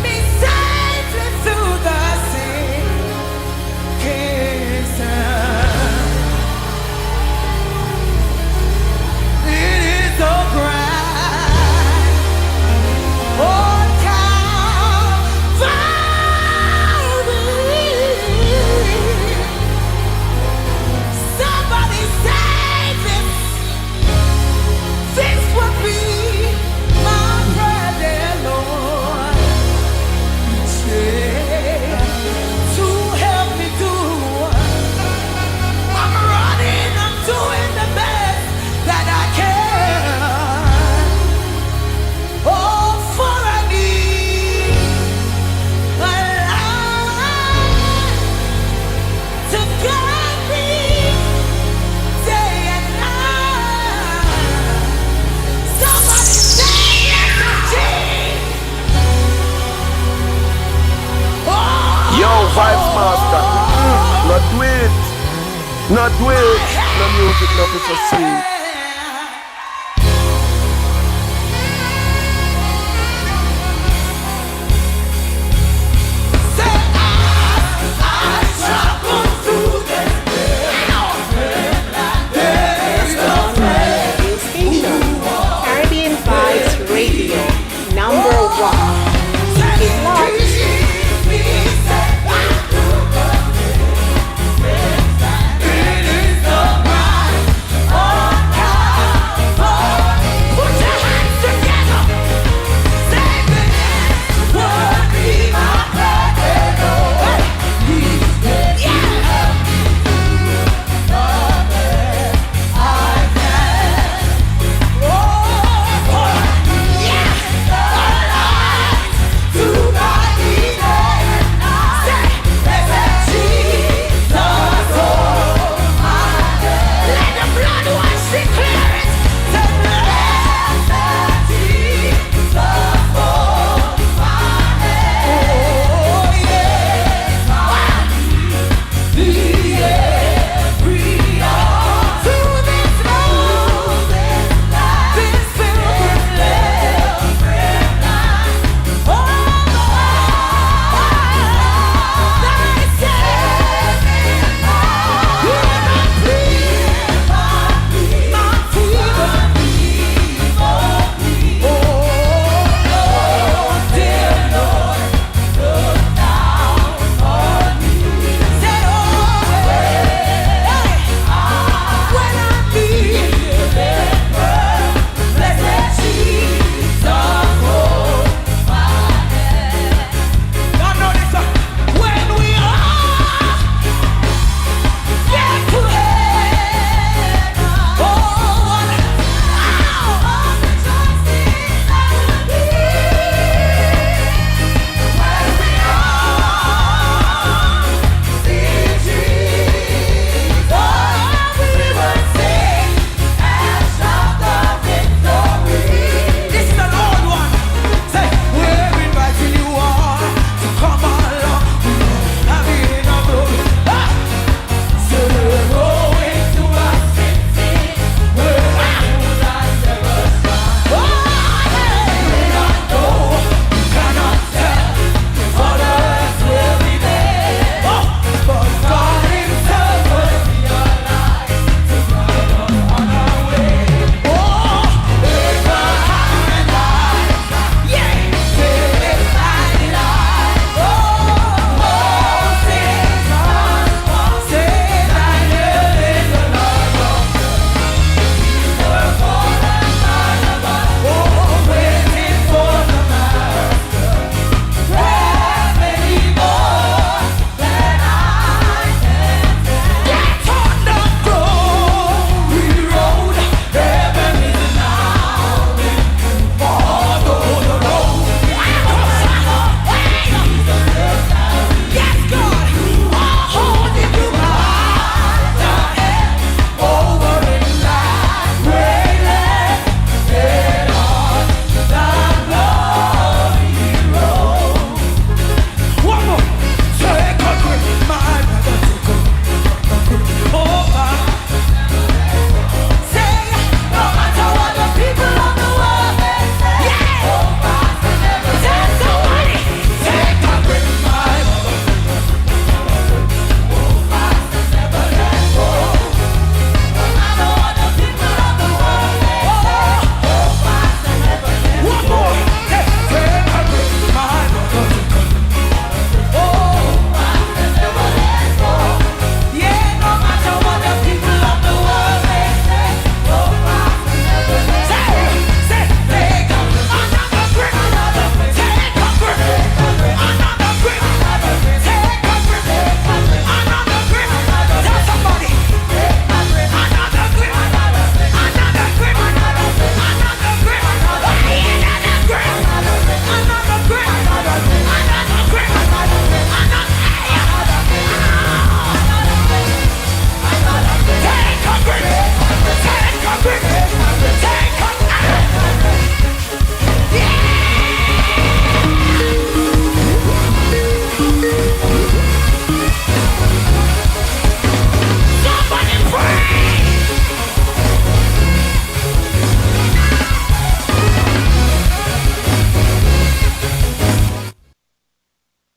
Beside Not way, no music, no is so sweet. Caribbean Vibes Radio, number one. Keep it locked. Oh,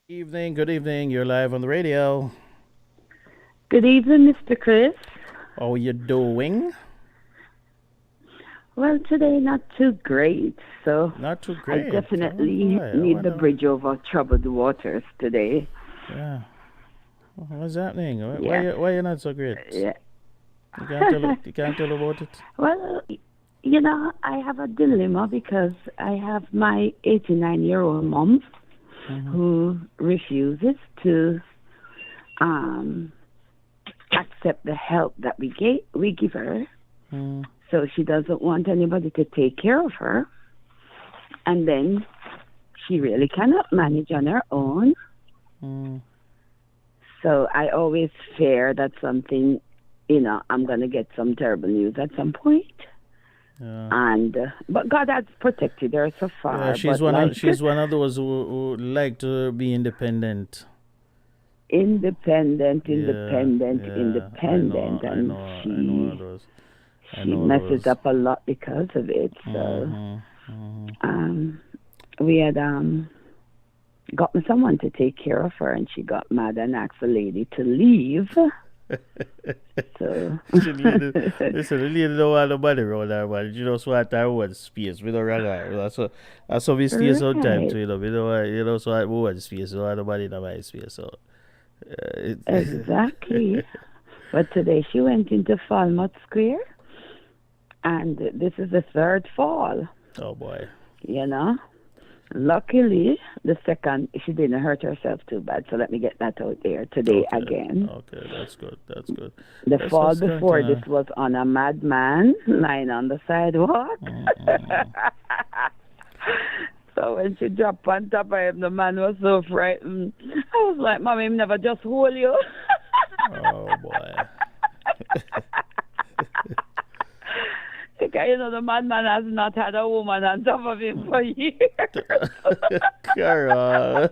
Evening, good evening. You're live on the radio. Good evening, Mr. Chris. How are you doing? Well, today not too great, so Not too I great. definitely Oh, boy. I need the wonder- bridge over troubled waters today. Yeah. What's happening? Why, Yeah. why you not so great? Yeah. You can't tell about it? Well, I have a dilemma because I have my 89-year-old mom who refuses to accept the help that we give her. So she doesn't want anybody to take care of her. And then she really cannot manage on her own. So I always fear that something, I'm going to get some terrible news at some point. And but God has protected her so far. Yeah, she's one of those who like to be independent. Independent. I know those. She messes up a lot because of it. So we had gotten someone to take care of her, and she got mad and asked the lady to leave. So Listen, the lady don't want nobody around her, man. She just want her own space. We don't run her. That's how we stay sometimes too, We don't want, so our own space. We don't want nobody in my space. So exactly. But today she went into Falmouth Square, and this is the third fall. Oh boy. Luckily, the second, she didn't hurt herself too bad. So let me get that out there today again. Okay, that's good. The fall before this was on a madman lying on the sidewalk. So when she dropped on top of him, the man was so frightened. I was like, Mommy, him never just hold you. Oh boy. Because, the madman has not had a woman on top of him for years. Carol.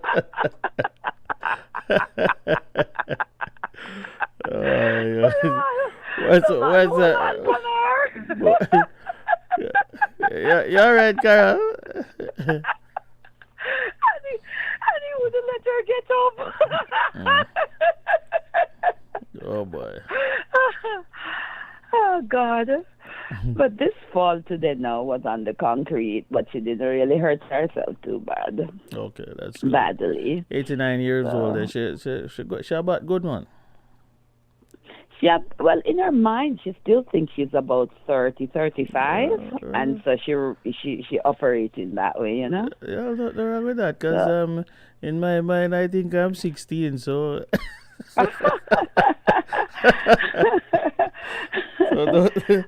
What's that? You all right, Carol? And he wouldn't let her get up. Oh boy. Oh God. But this fall today now was on the concrete, but she didn't really hurt herself too bad. Okay, that's good. Badly. 89 years old. She about good one. Well, in her mind, she still thinks she's about 30, 35, and so she operates in that way, Yeah, nothing wrong with that, because in my mind, I think I'm 16, so...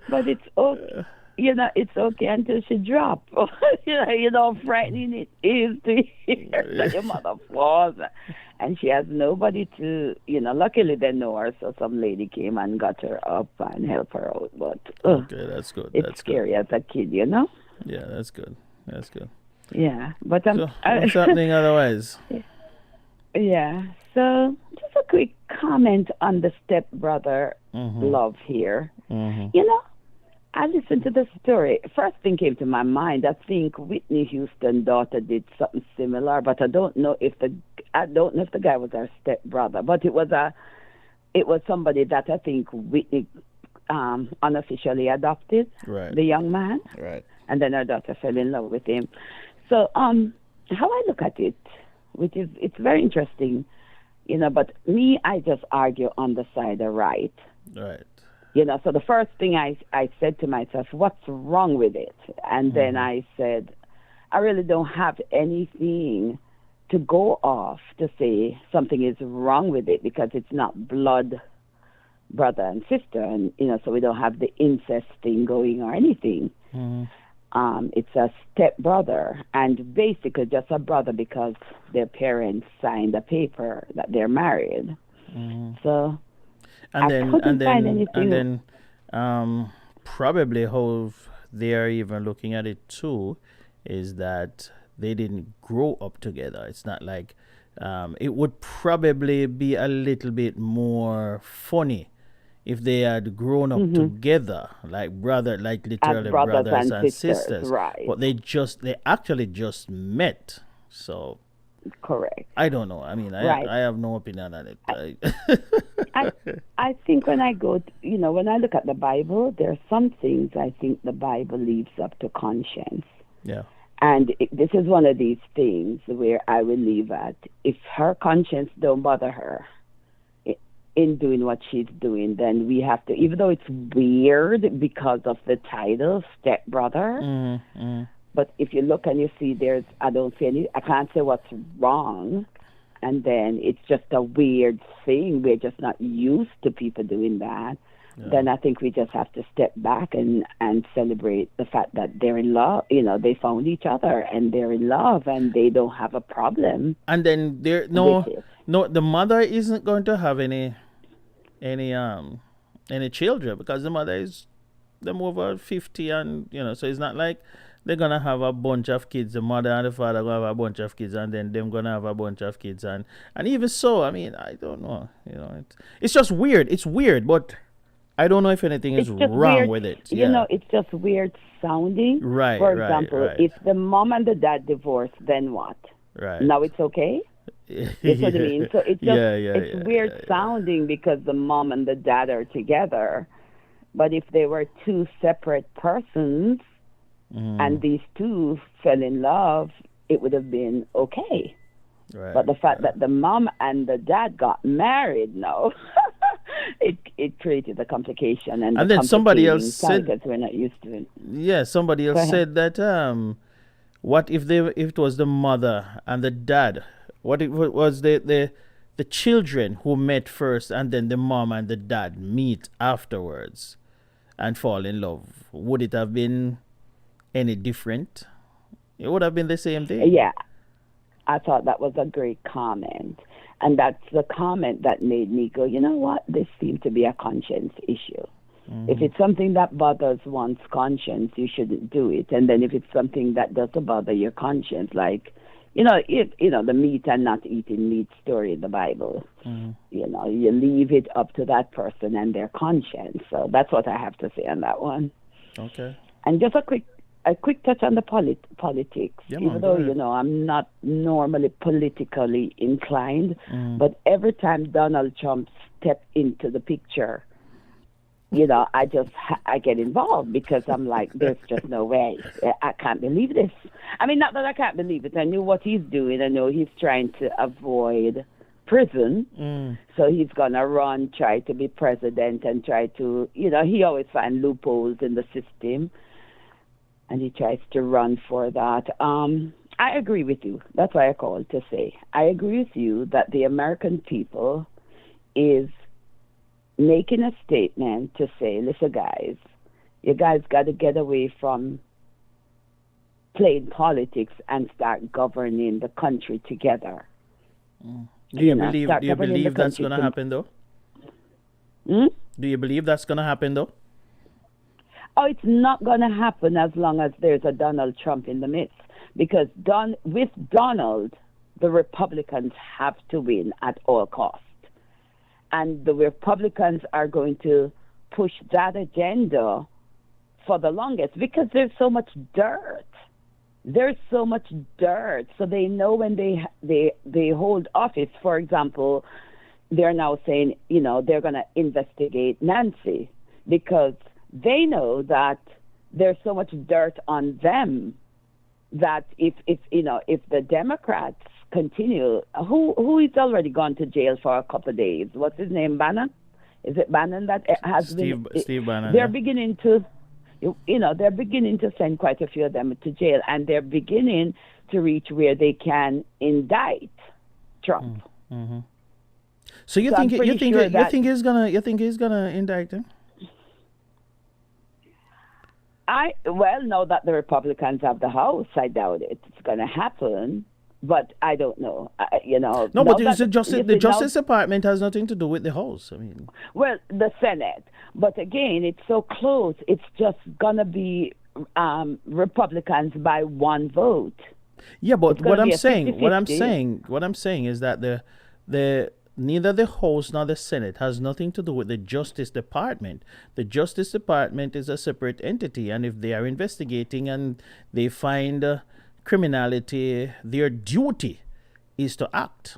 But it's okay. It's okay until she drops. Frightening it is to hear that your mother falls. And she has nobody to, luckily they know her, so some lady came and got her up and helped her out. But okay, that's good. It's scary as a kid, Yeah, that's good. Yeah, but so what's happening otherwise? Yeah, so just a quick comment on the stepbrother love here. I listened to the story. First thing came to my mind. I think Whitney Houston's daughter did something similar, but I don't know if the guy was her stepbrother. But it was somebody that I think Whitney unofficially adopted. Right. The young man. Right. And then her daughter fell in love with him. So how I look at it, it's very interesting, But me, I just argue on the side of right. Right. So the first thing I said to myself, what's wrong with it? And then I said, I really don't have anything to go off to say something is wrong with it because it's not blood brother and sister. And, so we don't have the incest thing going or anything. It's a stepbrother and basically just a brother because their parents signed a paper that they're married. So... And then probably how they are even looking at it too is that they didn't grow up together. It's not like it would probably be a little bit more funny if they had grown up together, like literally brothers and sisters. Right. But they actually just met. So correct. I don't know. I mean, Right. I have no opinion on it. I think when I go, when I look at the Bible, there are some things I think the Bible leaves up to conscience. Yeah. And this is one of these things where I will leave at, if her conscience don't bother her in doing what she's doing, then we have to, even though it's weird because of the title, stepbrother, but if you look and you see I can't say what's wrong, and then it's just a weird thing, we're just not used to people doing that, then I think we just have to step back and celebrate the fact that they're in love. They found each other and they're in love and they don't have a problem. And then the mother isn't going to have any children, because the mother is them over 50, and so it's not like they're gonna have a bunch of kids. The mother and the father gonna have a bunch of kids, and then them gonna have a bunch of kids, and even so, I mean, I don't know. It's just weird. It's weird, but I don't know if anything is wrong with it. It's just weird sounding. Right. For example, if the mom and the dad divorce, then what? Right. Now it's okay? You see what I mean? So it's just it's weird sounding because the mom and the dad are together. But if they were two separate persons and these two fell in love, it would have been okay. Right. But the fact that the mom and the dad got married, no, it created a complication. And then somebody else said, because we're not used to it. Yeah, somebody else said that what if it was the mother and the dad? What if it was the children who met first, and then the mom and the dad meet afterwards and fall in love? Would it have been any different? It would have been the same thing. Yeah. I thought that was a great comment. And that's the comment that made me go, you know what? This seems to be a conscience issue. If it's something that bothers one's conscience, you shouldn't do it. And then if it's something that doesn't bother your conscience, like, the meat and not eating meat story in the Bible, you leave it up to that person and their conscience. So that's what I have to say on that one. Okay. And just a quick touch on the politics. Even though, I'm not normally politically inclined, but every time Donald Trump steps into the picture, I get involved because I'm like, there's just no way. I can't believe this. I mean, not that I can't believe it. I knew what he's doing. I know he's trying to avoid prison. So he's going to try to be president and try to, he always finds loopholes in the system. And he tries to run for that. I agree with you. That's why I called to say. I agree with you that the American people is making a statement to say, listen, guys, you guys got to get away from playing politics and start governing the country together. Do you believe that's going to happen, though? Do you believe that's going to happen, though? Oh, it's not going to happen as long as there's a Donald Trump in the midst. Because with Donald, the Republicans have to win at all costs. And the Republicans are going to push that agenda for the longest because there's so much dirt. There's so much dirt. So they know when they hold office, for example, they're now saying, they're going to investigate Nancy because they know that there's so much dirt on them that if the Democrats continue, who is already gone to jail for a couple of days? What's his name? Bannon? Is it Bannon that has Steve Bannon? They're beginning to, they're beginning to send quite a few of them to jail, and they're beginning to reach where they can indict Trump. So you think he's gonna indict him? Now that the Republicans have the House, I doubt it. It's going to happen, but I don't know. No, but the Justice Department has nothing to do with the House. I mean, well, the Senate, but again, it's so close. It's just going to be Republicans by one vote. Yeah, but what I'm saying is that the neither the House nor the Senate has nothing to do with the Justice Department. The Justice Department is a separate entity, and if they are investigating and they find criminality, their duty is to act.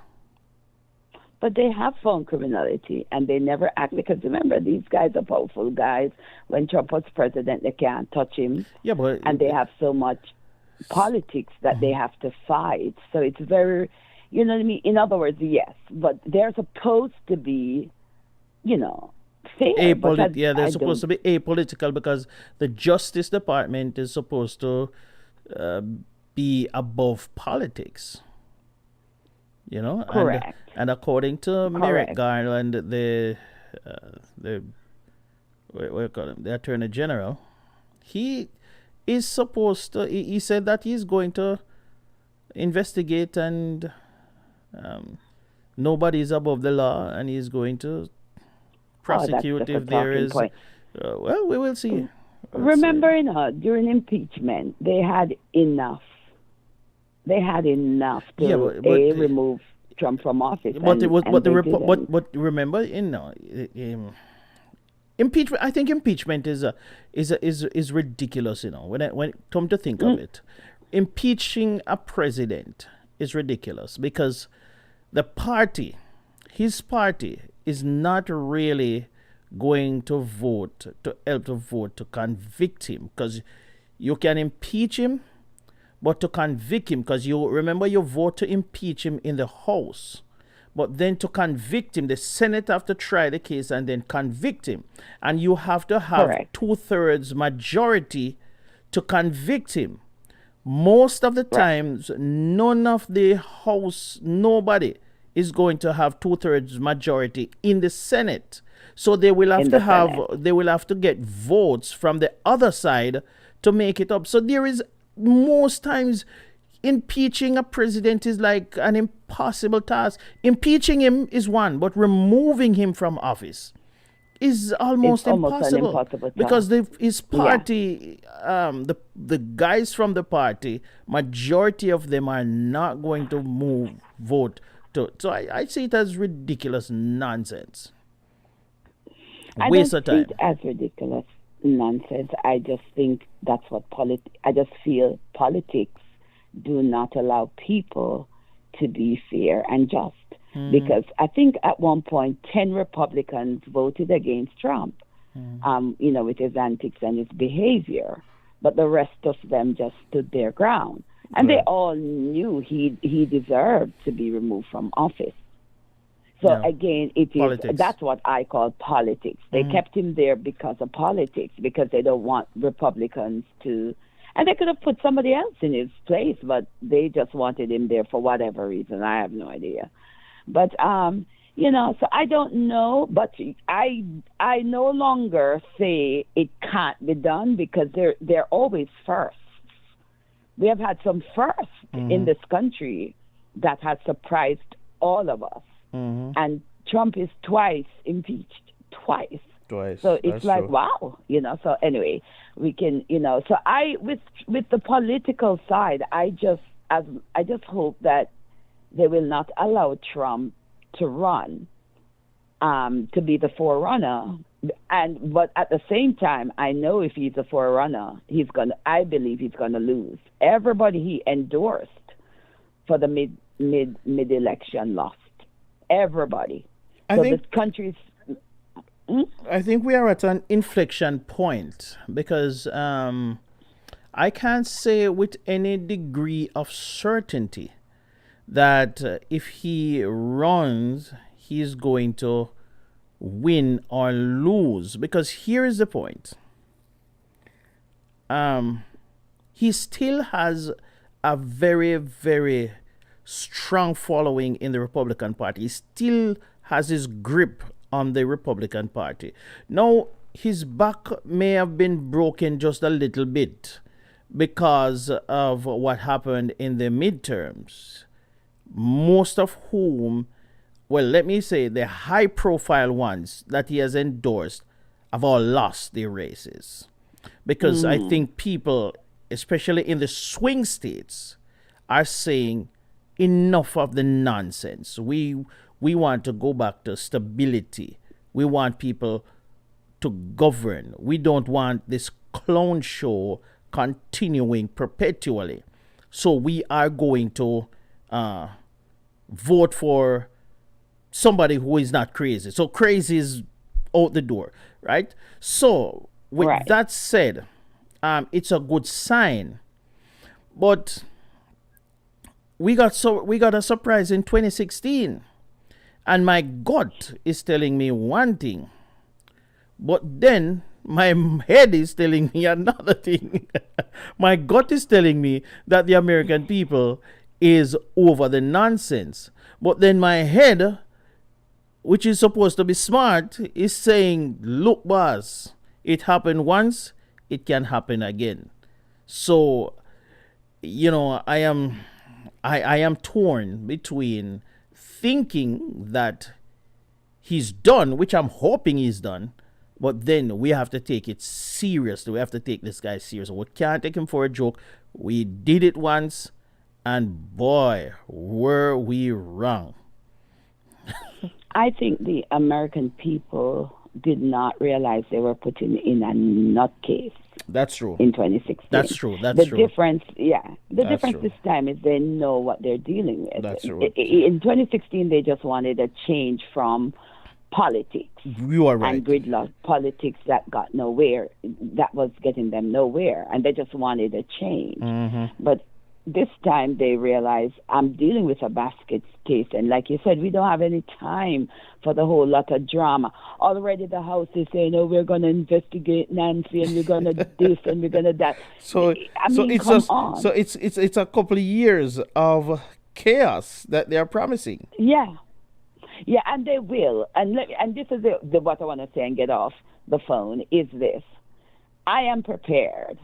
But they have found criminality, and they never act because remember, these guys are powerful guys. When Trump was president, they can't touch him. Yeah, but and they have so much politics that they have to fight. So it's very, you know what I mean? In other words, yes, but they're supposed to be, fair. They're supposed to be apolitical because the Justice Department is supposed to be above politics. Correct. And according to Merrick Garland, the Attorney General, he is supposed to. He said that he's going to investigate, and nobody is above the law, and he's going to prosecute if there is. Well, we will see. Remember, during impeachment, they had enough. They had enough to remove Trump from office. But remember, impeachment. I think impeachment is ridiculous. When it come to think of it, impeaching a president is ridiculous because his party, is not really going to help to vote to convict him, because you can impeach him. But to convict him, because you vote to impeach him in the House, but then to convict him, the Senate have to try the case and then convict him. And you have to have 2/3 majority to convict him. Most of the times, none of the House, nobody is going to have 2/3 majority in the Senate. So they will have to get votes from the other side to make it up. So there is, most times, impeaching a president is like an impossible task. Impeaching him is one, but removing him from office is almost impossible because his party, the guys from the party, majority of them are not going to vote. So I see it as ridiculous nonsense. Waste of time. I don't see it as ridiculous nonsense. I just think that's what I just feel politics do not allow people to be fair and just. Because I think at one point 10 Republicans voted against Trump, with his antics and his behavior, but the rest of them just stood their ground, and they all knew he deserved to be removed from office. So again, that's what I call politics. They kept him there because of politics, because they don't want Republicans to, and they could have put somebody else in his place, but they just wanted him there for whatever reason. I have no idea. But so I don't know, but I no longer say it can't be done, because they're always firsts. We have had some firsts in this country that has surprised all of us. And Trump is twice impeached, twice. So it's like, true. Wow, so anyway, we can, so with the political side, I just hope that they will not allow Trump to run, to be the forerunner. But at the same time, I know if he's a forerunner, I believe he's gonna lose. Everybody he endorsed for the mid-election lost. Everybody. The country's. I think we are at an inflection point, because I can't say with any degree of certainty that if he runs, he's going to win or lose. Because here is the point. He still has a very, very strong following in the Republican Party. He still has his grip on the Republican Party. Now, his back may have been broken just a little bit because of what happened in the midterms, most of whom, well, let me say, the high-profile ones that he has endorsed have all lost their races. Because I think people, especially in the swing states, are saying, enough of the nonsense. We want to go back to stability. We want people to govern. We don't want this clown show continuing perpetually. So we are going to vote for somebody who is not crazy. So crazy is out the door, right? So with that said, it's a good sign. But we got a surprise in 2016, and my gut is telling me one thing, but then my head is telling me another thing. My gut is telling me that the American people is over the nonsense, but then my head, which is supposed to be smart, is saying, look, boss, it happened once, it can happen again. So, you know, I am torn between thinking that he's done, which I'm hoping he's done, but then we have to take it seriously. We have to take this guy seriously. We can't take him for a joke. We did it once, and boy, were we wrong. I think the American people did not realize they were putting in a nutcase. That's true. In 2016. That's true. The difference this time is they know what they're dealing with. That's true. In 2016, they just wanted a change from politics. You are right. And gridlock politics that got nowhere. That was getting them nowhere. And they just wanted a change. Mm-hmm. But this time they realize I'm dealing with a basket case, and like you said, we don't have any time for the whole lot of drama. Already the House is saying, "Oh, we're going to investigate Nancy, and we're going to this, and we're going to that." So it's a couple of years of chaos that they are promising. Yeah, and they will. And this is what I want to say and get off the phone is this: I am prepared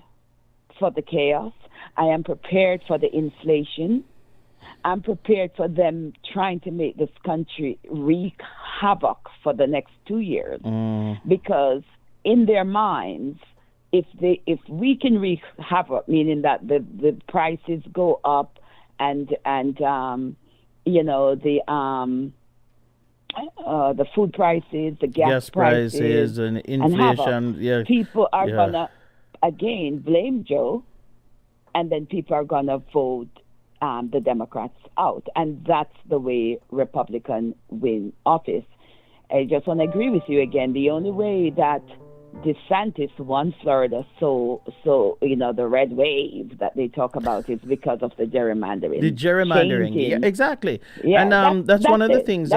for the chaos. I am prepared for the inflation. I'm prepared for them trying to make this country wreak havoc for the next 2 years. Because in their minds, if we can wreak havoc, meaning that the prices go up and you know, the food prices, the gas prices and inflation, and people are gonna again blame Joe. And then people are going to vote the Democrats out. And that's the way Republicans win office. I just want to agree with you again. The only way that DeSantis won Florida, so you know, the red wave that they talk about is because of the gerrymandering. The gerrymandering, yeah, exactly. Yeah, and that's one of the things.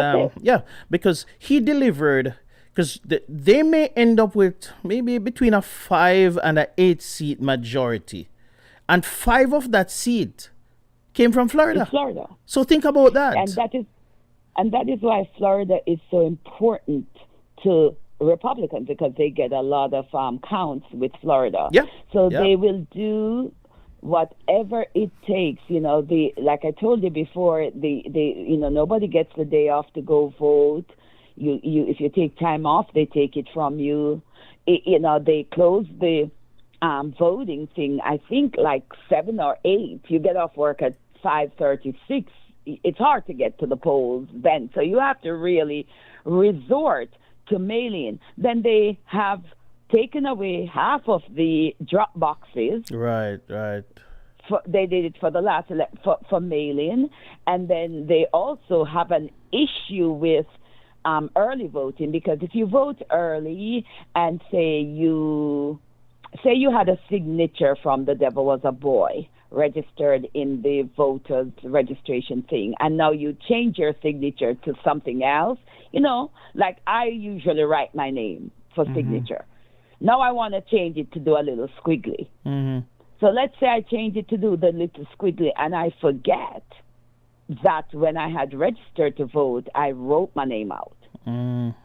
Because he delivered. Because they may end up with maybe between a 5 and a 8 seat majority. And 5 of that seat came from Florida. It's Florida. So think about that. And that is why Florida is so important to Republicans, because they get a lot of counts with Florida. Yeah. So they will do whatever it takes. You know, like I told you before, you know, nobody gets the day off to go vote. You if you take time off, they take it from you. You know, they close the voting thing, I think like 7 or 8. You get off work at 5:36. It's hard to get to the polls then, so you have to really resort to mail-in. Then they have taken away half of the drop boxes. Right. They did it for the last for mail-in, and then they also have an issue with early voting, because if you vote early and say you had a signature from The Devil Was a Boy registered in the voters registration thing, and now you change your signature to something else, you know, like I usually write my name for signature. Now I want to change it to do a little squiggly. So let's say I change it to do the little squiggly, and I forget that when I had registered to vote, I wrote my name out.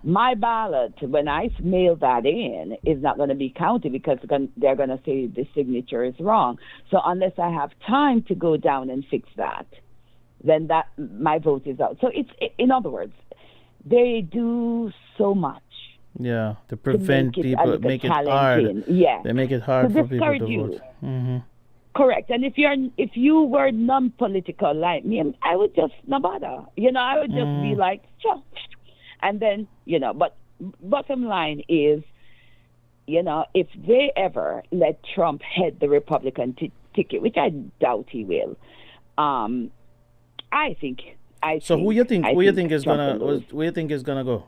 My ballot, when I mail that in, is not going to be counted because they're going to say the signature is wrong. So unless I have time to go down and fix that, then my vote is out. So in other words, they do so much. Yeah, to prevent people, make it hard. Yeah, they make it hard for people to vote. Correct. And if you were non-political like me, I would just no bother. You know, I would just be like, sure. And then, you know, but bottom line is, you know, if they ever let Trump head the Republican ticket, which I doubt he will, I think So who you think is gonna go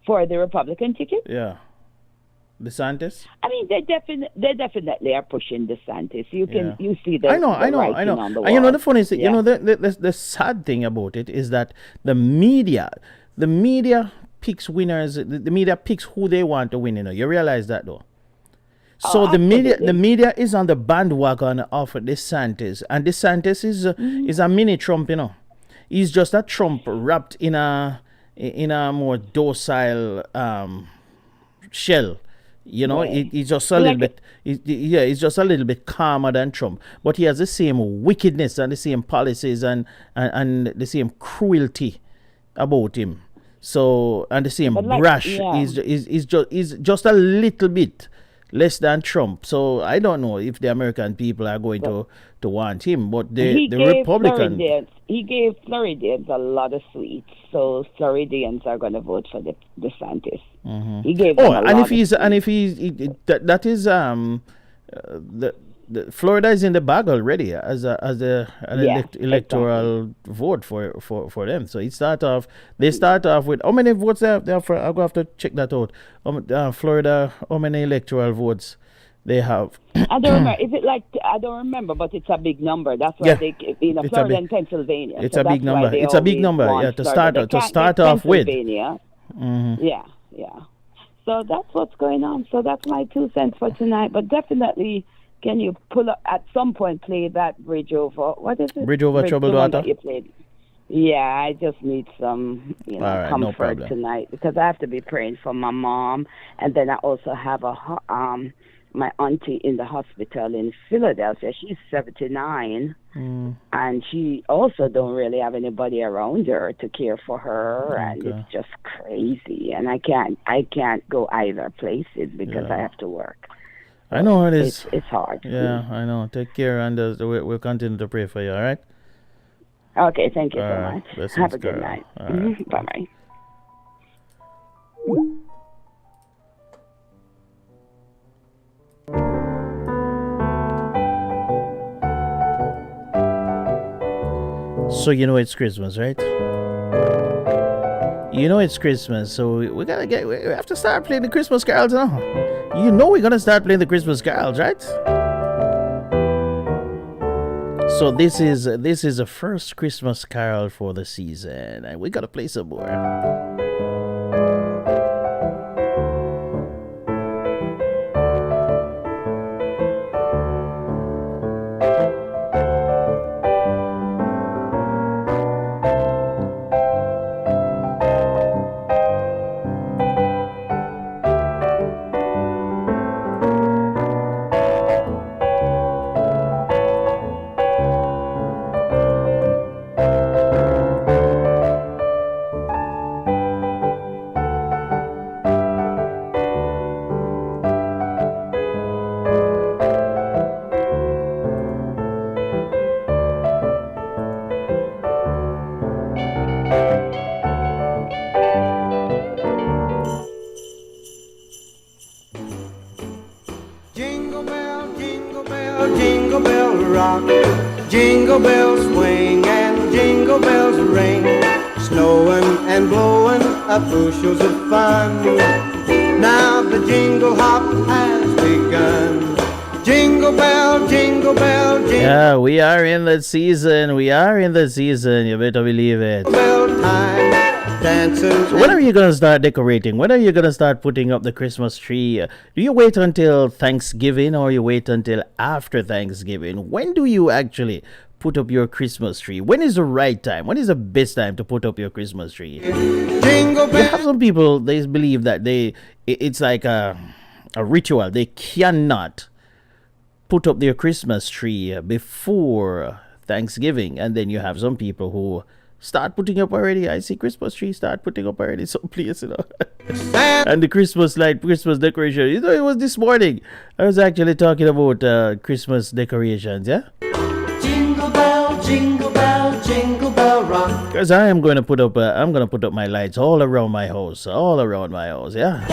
for the Republican ticket? Yeah, DeSantis. I mean, they definitely are pushing DeSantis. You see the I know. On the And wall. you know the funny thing, Yeah. the sad thing about it is that the media picks winners. The media picks who they want to win. You realize that though. So the media is on the bandwagon of DeSantis, and DeSantis is a mini Trump. He's just a Trump wrapped in a more docile shell. He's just a little bit. He's just a little bit calmer than Trump, but he has the same wickedness and the same policies and the same cruelty about him. So and the same brash. He's just a little bit less than Trump. So I don't know if the American people are going to want him, but the Republican. He gave Floridians a lot of sweets, so Floridians are going to vote for DeSantis. Mm-hmm. He gave them a lot of sweets. Florida is in the bag already as an electoral vote for them. So they start off with how many votes they have for? I'll go have to check that out. Florida, how many electoral votes they have? I don't remember. Is it like I don't remember, but it's a big number. That's why they Florida and Pennsylvania. It's a big number. It's a big number. Yeah, to start off with. Mm-hmm. Yeah. So that's what's going on. So that's my 2 cents for tonight. But definitely, can you pull up at some point? Play that Bridge Over. What is it? Bridge Over Troubled Water. You played. Yeah, I just need some, comfort tonight because I have to be praying for my mom, and then I also have my auntie in the hospital in Philadelphia. She's 79, and she also don't really have anybody around her to care for her, and it's just crazy. And I can't go either places because I have to work. I know it is. It's hard. Yeah, I know. Take care, and we'll continue to pray for you. All right. Okay, thank you so much. Have a good night. Right. Bye-bye. So it's Christmas, right? It's Christmas, so we have to start playing the Christmas carols now. We're gonna start playing the Christmas carols, right? So this is the first Christmas carol for the season, and we gotta play some more. Jingle bell rock, jingle bells swing and jingle bells ring, snowing and blowing up bushels of fun. Now the jingle hop has begun. Jingle bell, jingle bell, jingle. Yeah, we are in the season. You better believe it. Bell time. So when are you going to start decorating? When are you going to start putting up the Christmas tree? Do you wait until Thanksgiving or you wait until after Thanksgiving? When do you actually put up your Christmas tree? When is the right time? When is the best time to put up your Christmas tree? You have some people, they believe that it's like a ritual. They cannot put up their Christmas tree before Thanksgiving. And then you have some people who start putting up already. I see Christmas tree start putting up already someplace, And the Christmas light, Christmas decoration. It was this morning. I was actually talking about Christmas decorations, yeah? Jingle bell, jingle bell, jingle bell rock. Because I'm going to put up my lights all around my house, yeah?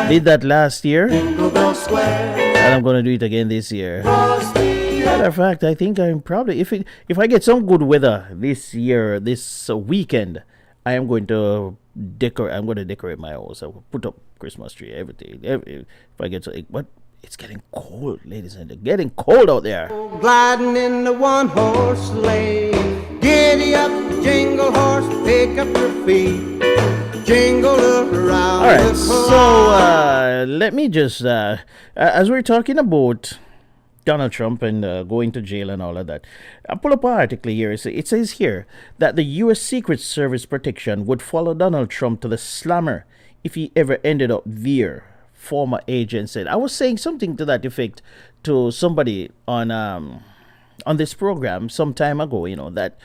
Did that last year. Jingle bell square. And I'm going to do it again this year. Matter of fact, I think I'm probably if I get some good weather this year, this weekend, I am going to decorate. I'm going to decorate my house. I will put up Christmas tree, everything. If I get to, but it's getting cold, ladies and gentlemen. Getting cold out there. Gliding in the one-horse sleigh. Giddy up, jingle horse, pick up your feet. Jingle around. All right, so let me just, as we're talking about Donald Trump and going to jail and all of that, I pull up an article here. It says here that the U.S. Secret Service protection would follow Donald Trump to the slammer if he ever ended up there. Former agent said. I was saying something to that effect to somebody on this program some time ago. You know that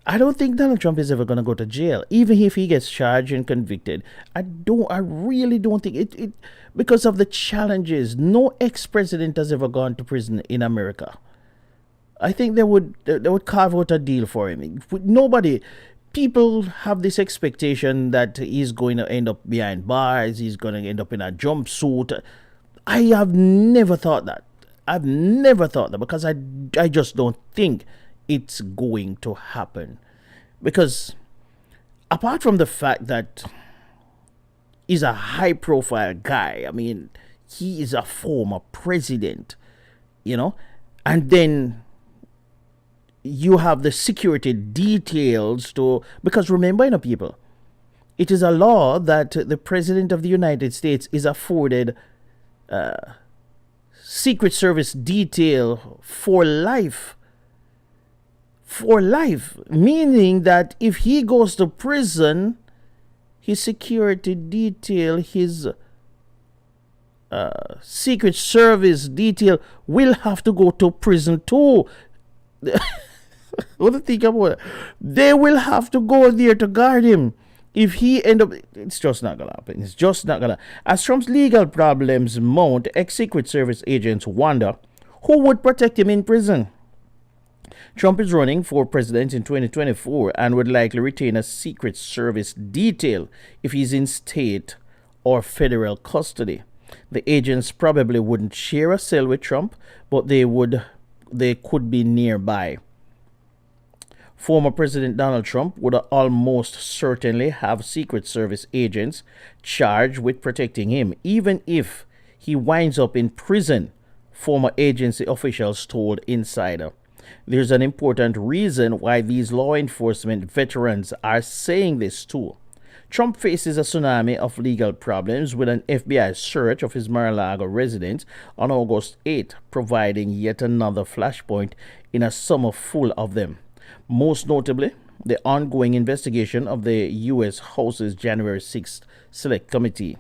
I don't think Donald Trump is ever going to go to jail, even if he gets charged and convicted. I really don't think it because of the challenges. No ex-president has ever gone to prison in America. I think they would carve out a deal for him. Nobody. People have this expectation that he's going to end up behind bars, he's going to end up in a jumpsuit. I have never thought that. I've never thought that because I just don't think it's going to happen. Because apart from the fact that he's a high-profile guy, I mean, he is a former president, you know, and then you have the security details to, because remember, you know, people, it is a law that the President of the United States is afforded Secret Service detail for life. For life. Meaning that if he goes to prison, his security detail, his Secret Service detail will have to go to prison too. What do you think about it? They will have to go there to guard him. If he end up, it's just not gonna happen. It's just not gonna. As Trump's legal problems mount, ex-Secret Service agents wonder who would protect him in prison. Trump is running for president in 2024 and would likely retain a Secret Service detail if he's in state or federal custody. The agents probably wouldn't share a cell with Trump, but they could be nearby. Former President Donald Trump would almost certainly have Secret Service agents charged with protecting him, even if he winds up in prison, former agency officials told Insider. There's an important reason why these law enforcement veterans are saying this too. Trump faces a tsunami of legal problems with an FBI search of his Mar-a-Lago residence on August 8, providing yet another flashpoint in a summer full of them. Most notably, the ongoing investigation of the U.S. House's January 6th Select Committee.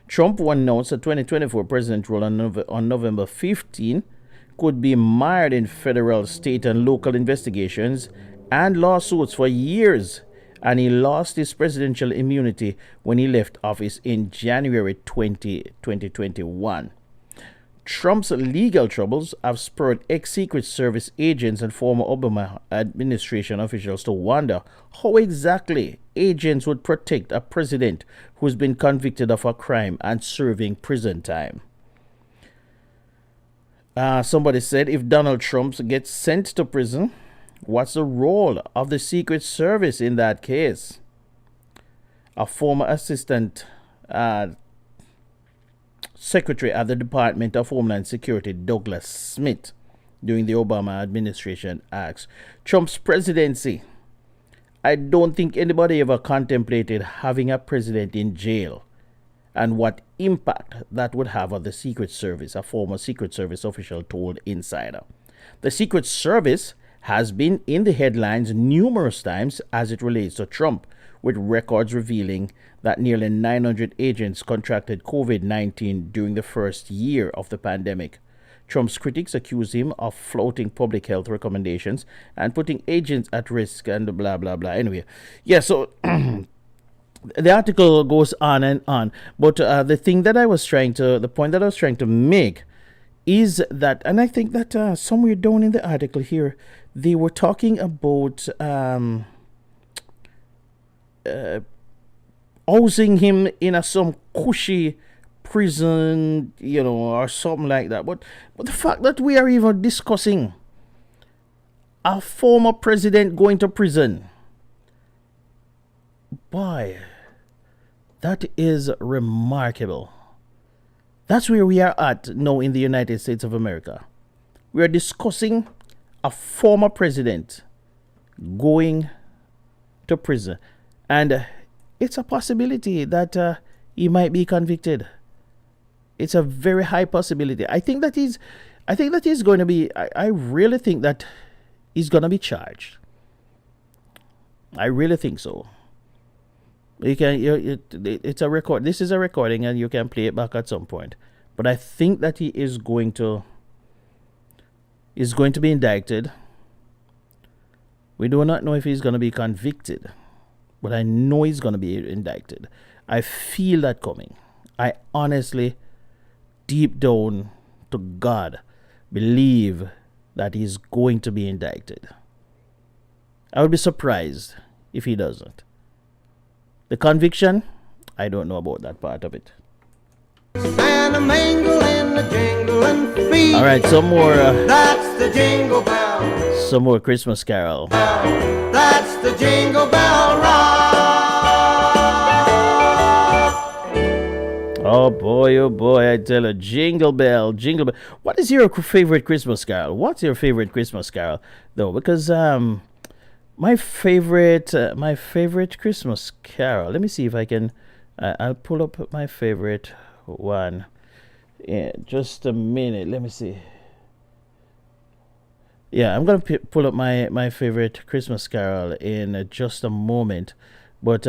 Trump, who announced a 2024 president role on November 15, could be mired in federal, state, and local investigations and lawsuits for years, and he lost his presidential immunity when he left office in January 2021. Trump's legal troubles have spurred ex-Secret Service agents and former Obama administration officials to wonder how exactly agents would protect a president who's been convicted of a crime and serving prison time. Somebody said, if Donald Trump gets sent to prison, what's the role of the Secret Service in that case? A former assistant Secretary at the Department of Homeland Security, Douglas Smith, during the Obama administration, asked, Trump's presidency, I don't think anybody ever contemplated having a president in jail and what impact that would have on the Secret Service, a former Secret Service official told Insider. The Secret Service has been in the headlines numerous times as it relates to Trump, with records revealing that nearly 900 agents contracted COVID-19 during the first year of the pandemic. Trump's critics accuse him of flouting public health recommendations and putting agents at risk and blah, blah, blah. Anyway, yeah, so the article goes on and on. But the point that I was trying to make is that, and I think that somewhere down in the article here, they were talking about housing him in some cushy prison, or something like that. But the fact that we are even discussing a former president going to prison, boy, that is remarkable. That's where we are at now in the United States of America. We are discussing a former president going to prison. And it's a possibility that he might be convicted. It's a very high possibility. I think that he's going to be, I really think that he's going to be charged. I really think so. It's a record. This is a recording and you can play it back at some point. But I think that he is going to be indicted. We do not know if he's going to be convicted, but I know he's going to be indicted. I feel that coming. I honestly, deep down to God, believe that he's going to be indicted. I would be surprised if he doesn't. The conviction, I don't know about that part of it. All right, some more. That's the jingle bell. Some more Christmas carol. That's the jingle bell rock. Oh boy, I tell you, jingle bell. What is your favorite Christmas carol? What's your favorite Christmas carol, though? Because my favorite Christmas carol. Let me see if I can. I'll pull up my favorite one. Yeah, just a minute. Let me see. Yeah, I'm gonna pull up my favorite Christmas carol in just a moment. But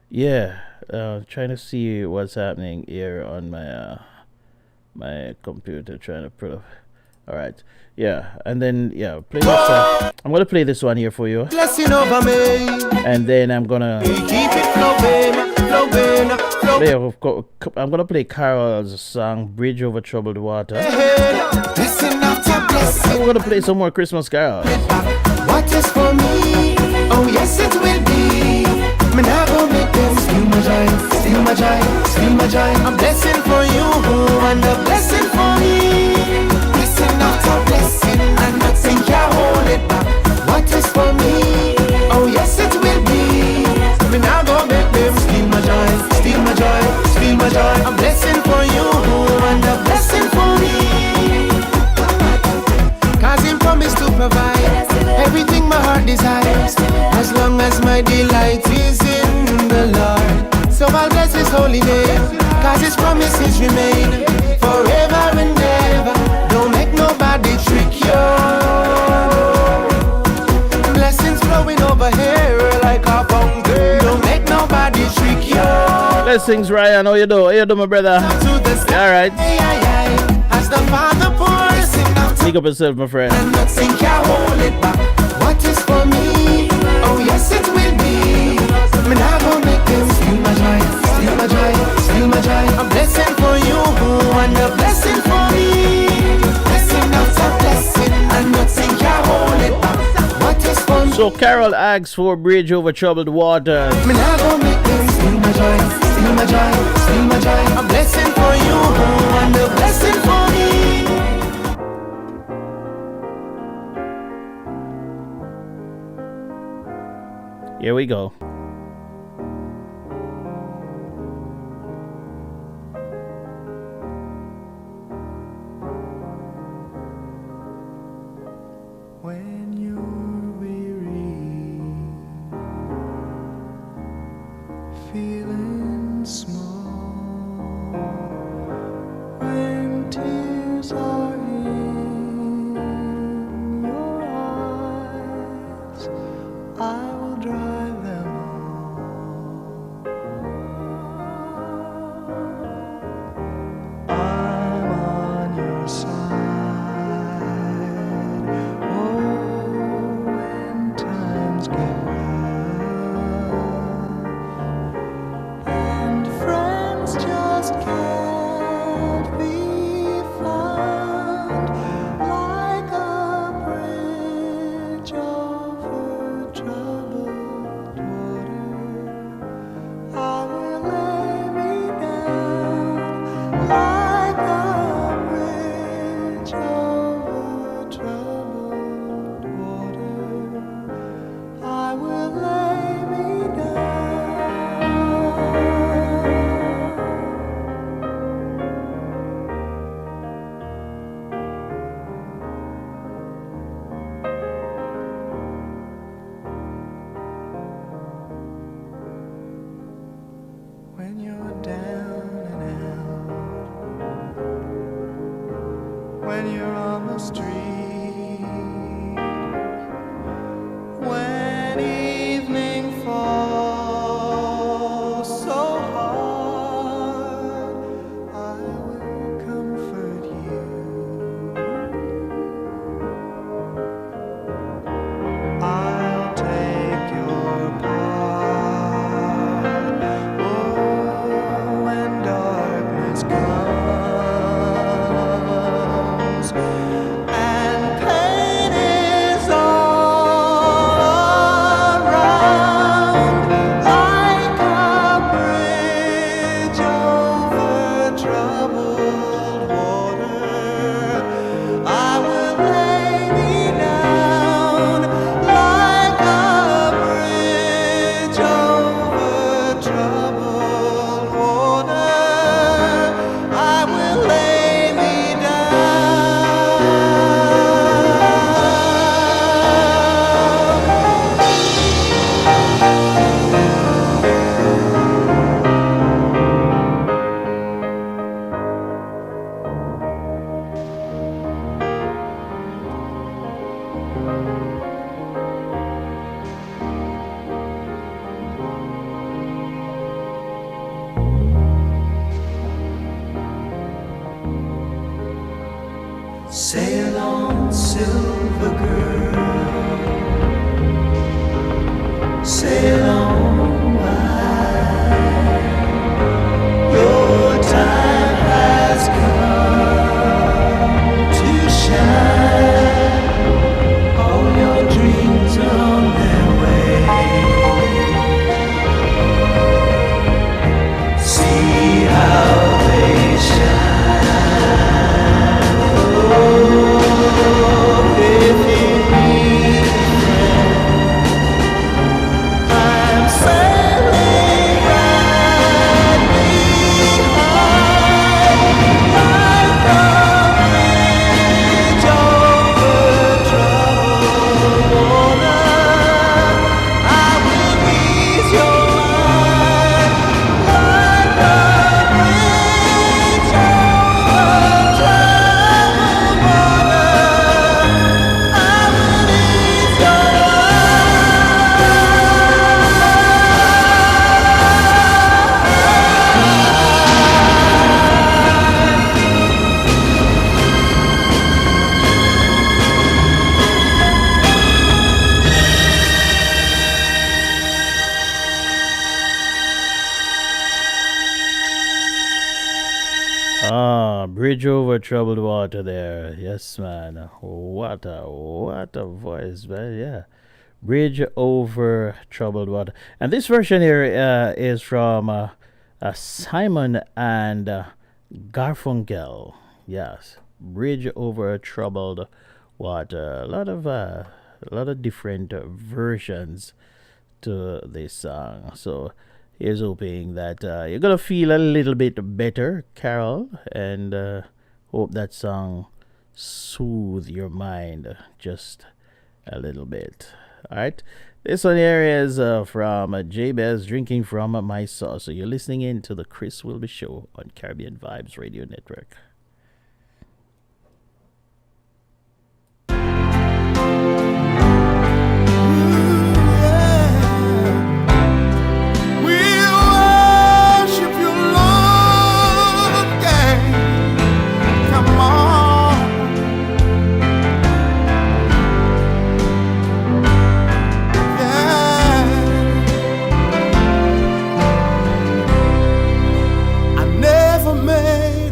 yeah, trying to see what's happening here on my my computer. Trying to pull up. All right. Yeah, and then play this. I'm gonna play this one here for you. Blessing over me. And then I'm gonna keep it flowing. I'm gonna play Carol's song "Bridge Over Troubled Water." Blessing after blessing. We're gonna play some more Christmas carols. What is for me? Oh yes, it will be. Me now go make them steal my joy, steal my joy, steal my joy. A blessing for you and a blessing for me. Blessing after blessing, and nothing can hold it back. What is for me? Oh yes, it will be. Me now go make them steal my joy, steal my joy, steal my joy. A blessing for you and a blessing for me. Cause him promised to provide everything my heart desires, as long as my delight is in the Lord. So I'll bless his holy name, cause his promises remain forever and ever. Don't make nobody trick you. Blessings flowing over here like a fountain. Don't make nobody trick you. Blessings, Ryan. How you do? How you do, my brother? All right. As the Father pours out. Pick up yourself, my friend. And nothing can hold it back. What is for me? Oh yes, it will be. Me now go make them steal my joy, steal my joy, steal my joy. A blessing for you and a blessing for me. Blessing after blessing, and nothing can hold it back. What is for me? So Carol asks for Bridge Over Troubled Water. Me now go make them steal my joy, steal my joy, steal my joy. A blessing for you and a blessing for me. Here we go. When you're weary, feeling small, when tears are in your eyes, I will dry them all. I'm on your side. Oh, Sail on, silver girl, sail on by. Your time has come to shine. All your dreams are on their way. See how they shine. Oh, if you need a friend, I'm sailing right behind, like a bridge over troubled water. I will ease your mind, like a bridge over troubled water. I will ease your Bridge over troubled water there. Yes, man. What a voice, man. Yeah. Bridge over troubled water. And this version here is from Simon and Garfunkel. Yes. Bridge over troubled water. A lot of different versions to this song. So here's hoping that you're gonna feel a little bit better, Carol, and hope that song soothe your mind just a little bit. All right, this one here is from Vibez, Drinking from My Sauce. So you're listening in to the Chris Whilby Show on Caribbean Vibes Radio Network.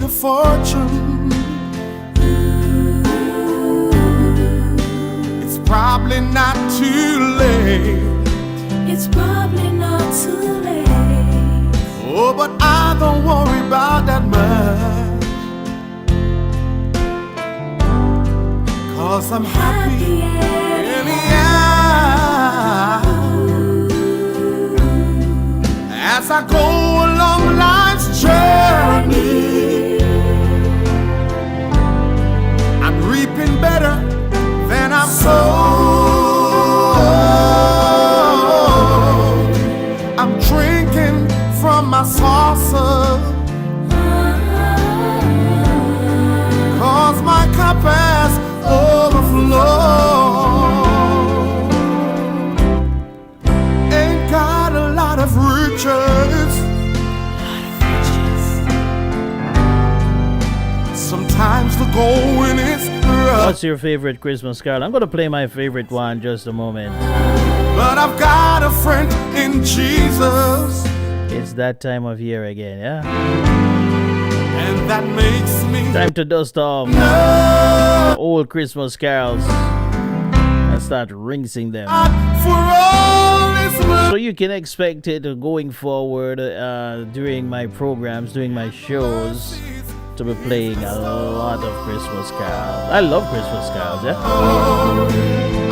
Fortune. It's probably not too late. It's probably not too late. Oh, but I don't worry about that much, 'cause I'm happy anyhow. As I go along life's journey, reaping better than I've sown. I'm drinking from my saucer, 'cause my cup has overflowed. Ain't got a lot of riches. Sometimes the going is rough. What's your favorite Christmas carol? I'm gonna play my favorite one just a moment. But I've got a friend in Jesus. It's that time of year again, yeah? And that makes me time to dust off the old Christmas carols and start rinsing them. So you can expect it going forward during my programs, during my shows, to be playing a lot of Christmas carols. I love Christmas carols, yeah?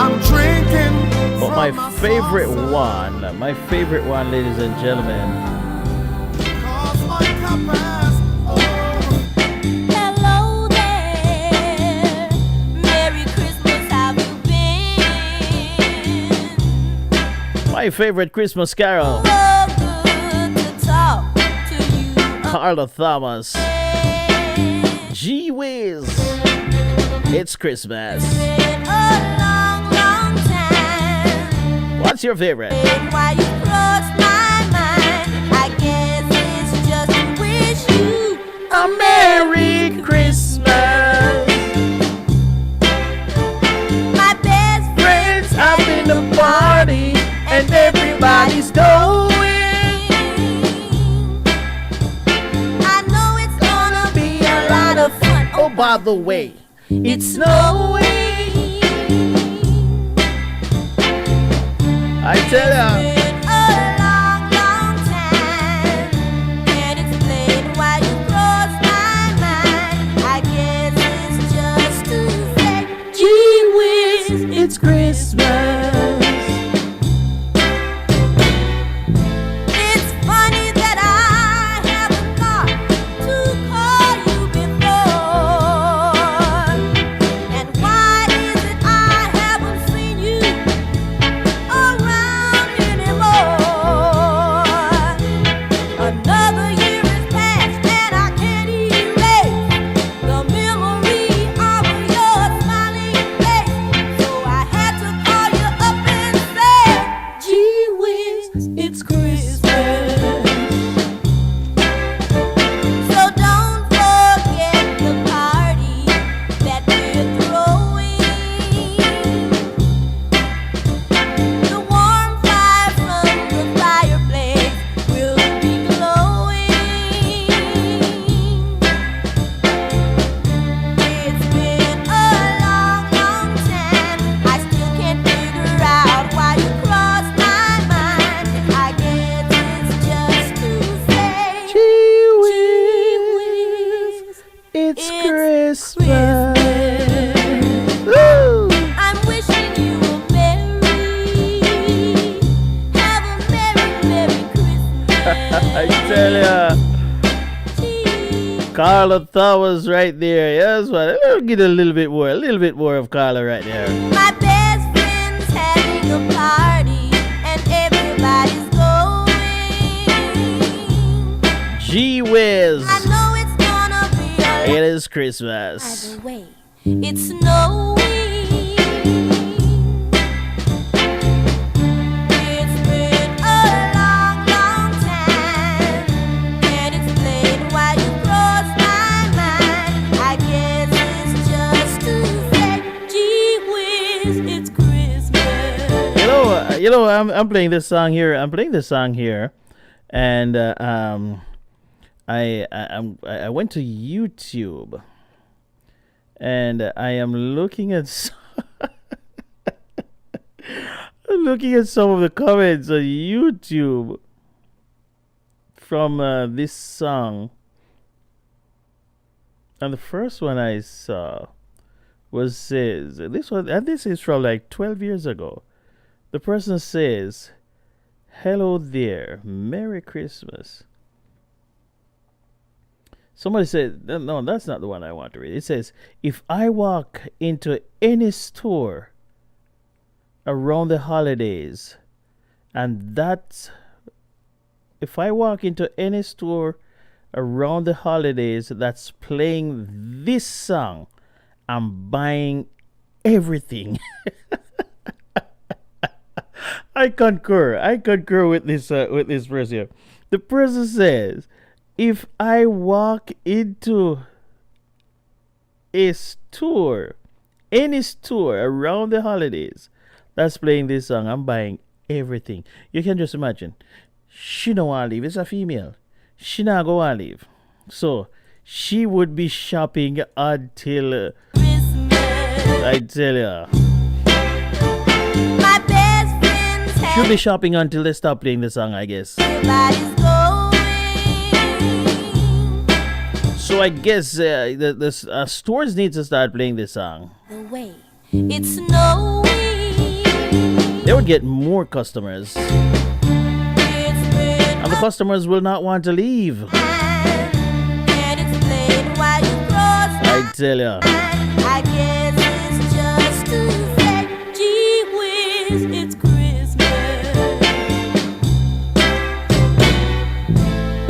I'm drinking. But my favorite one, ladies and gentlemen, Hello there. Merry Christmas, have you been? my favorite Christmas carol, So good to talk to you. Carla Thomas. Gee whiz, it's Christmas. Been a long, long What's your favorite? Why you cross my mind? I guess it's just to wish you A Merry Christmas. my best Friends up in the party and everybody's going. I know it's gonna be a lot of fun. Oh, by the way, it's snowing. I tell ya. Been a long, long time. Can't explain why you cross my mind. I guess it's just to say, gee whiz, It's Christmas. it's funny that I haven't thought to call you before. And why is it I haven't seen you around anymore? Another year has passed and I can't erase the memory of your smiling face. So I had to call you up and say, gee whiz, it's Christmas. So don't forget the party that we're throwing. The warm fire from the fireplace will be glowing. It's been a long, long time. I still can't figure out why you crossed my mind. I guess it's just to say, Gee whiz. whiz, It's It's Christmas. Woo! I'm wishing you a have a merry Christmas. I tell ya. Carla Thomas right there. Yes, what? I'll get a little bit more of Carla right there. My best friend's having a party and everybody's going. Gee whiz. I know it's gonna be a It is Christmas. Either way, it's snowing. It's been a long, long time. Can't explain why you crossed my mind. I guess it's just to say, gee whiz, it's Christmas. I'm playing this song here. And I went to YouTube, and I am looking at some of the comments on YouTube from this song. And the first one I saw says this is from like 12 years ago. The person says, "Hello there, Merry Christmas." Somebody said, no, that's not the one I want to read. It says, if I walk into any store around the holidays, if I walk into any store around the holidays that's playing this song, I'm buying everything. I concur with this person. The person says, if I walk into a store, any store around the holidays that's playing this song, I'm buying everything. You can just imagine. She don't want to leave. It's a female. She not go want to leave. So she would be shopping until I tell ya. My best friends She'll be shopping until they stop playing the song, I guess. everybody's going. So I guess the stores need to start playing this song. The way it's snowing. They would get more customers. It's been And the customers will not want to leave. Can't explain why you crossed I tell ya. I guess it's just to say, gee whiz, it's Christmas.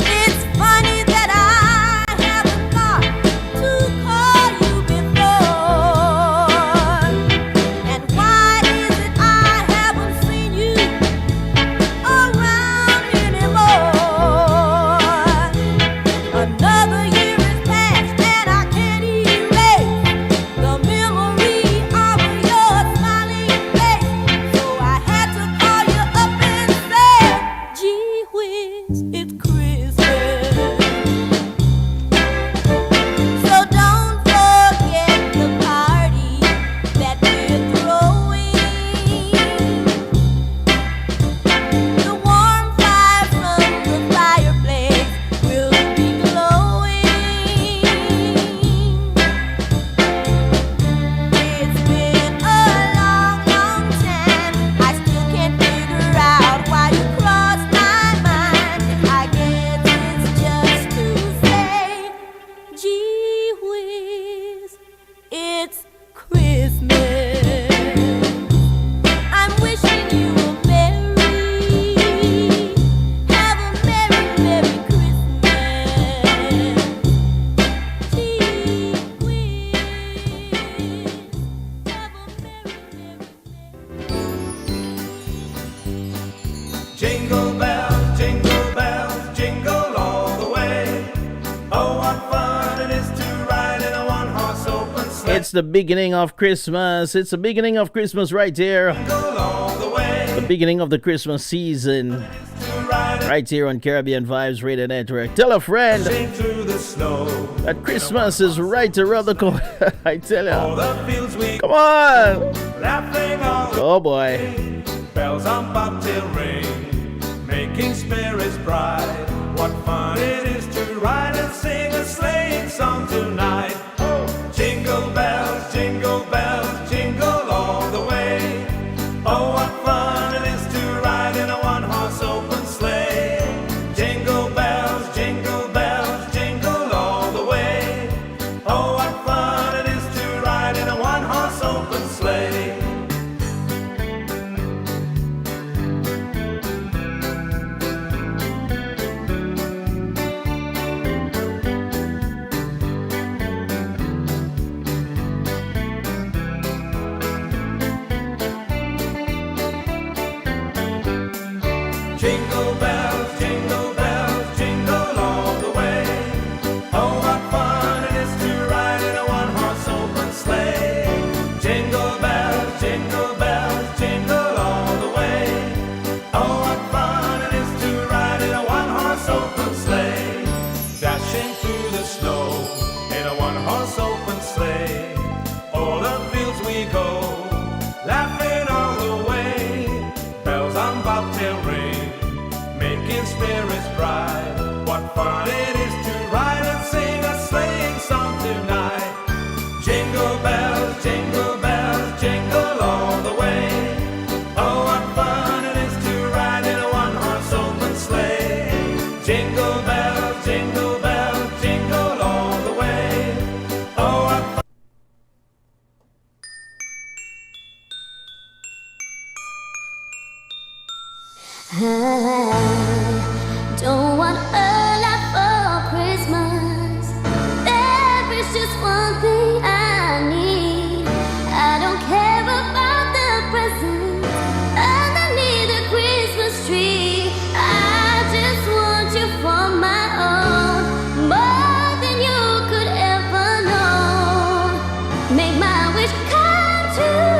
It's funny that I haven't thought to call you before. And why is it I haven't seen you Jingle bells, jingle all the way. Oh, what fun it is to ride in a one-horse open sleigh. It's the beginning of Christmas. It's the beginning of Christmas right here. Jingle all the way. The beginning of the Christmas season. Right here on Caribbean Vibes Radio Network. Tell a friend Through the snow. that Christmas is right around the corner. I tell All you. the fields we Come on. laughing all Oh boy. bells on bobtail ring, making spirits bright. What fun it is to ride and sing a sleighing song tonight. Jingle bells, jingle all the way. Oh, what fun it is to ride in a one-horse open sleigh. Jingle bells, jingle all the way. Oh, what fun it is to ride in a one-horse open sleigh. Jingle bells, jingle all the way. Oh, what fun it is to ride in a one-horse open sleigh. Jingle bells, jingle all the way. Oh, what fun it is to ride in a one-horse open sleigh. Dashing through the snow in a one-horse open sleigh. All the fields we go, laughing all the way. Bells on bobtail ring, making spirits bright. What fun it is to ride and sing a sleighing song tonight. Jingle bells, jingle all the way. Oh, what fun it is to ride in a one-horse open sleigh. Jingle bells, jingle all the way. Oh, what fun. I don't want a lot for Christmas. There is just one thing I need. I don't care about the presents underneath the Christmas tree. I just want you for my own, more than you could ever know. Make my wish come true.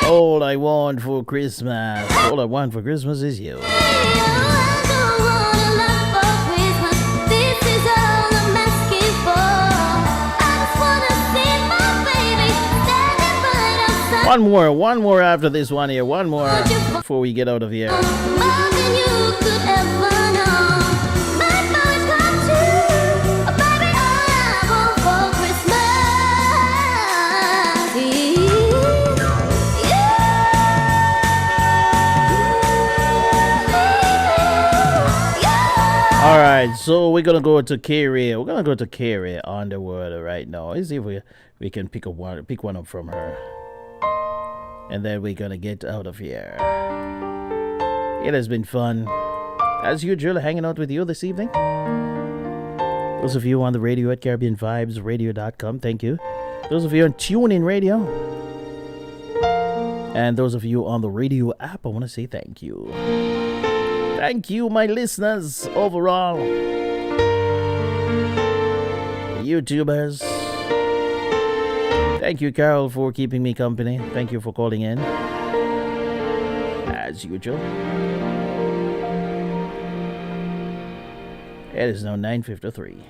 All I want for Christmas. All I want for Christmas is you. One more after this one here. One more before we get out of here. So we're gonna go to Carrie. We're gonna go to Carrie Underwood right now. Let's see if we can pick one up from her, and then we're gonna get out of here. It has been fun, as usual, hanging out with you this evening. Those of you on the radio at CaribbeanVibesRadio.com, thank you. Those of you on TuneIn Radio, and those of you on the radio app, I want to say thank you. Thank you, my listeners, overall. YouTubers. Thank you, Carol, for keeping me company. Thank you for calling in, as usual. It is now 9:53.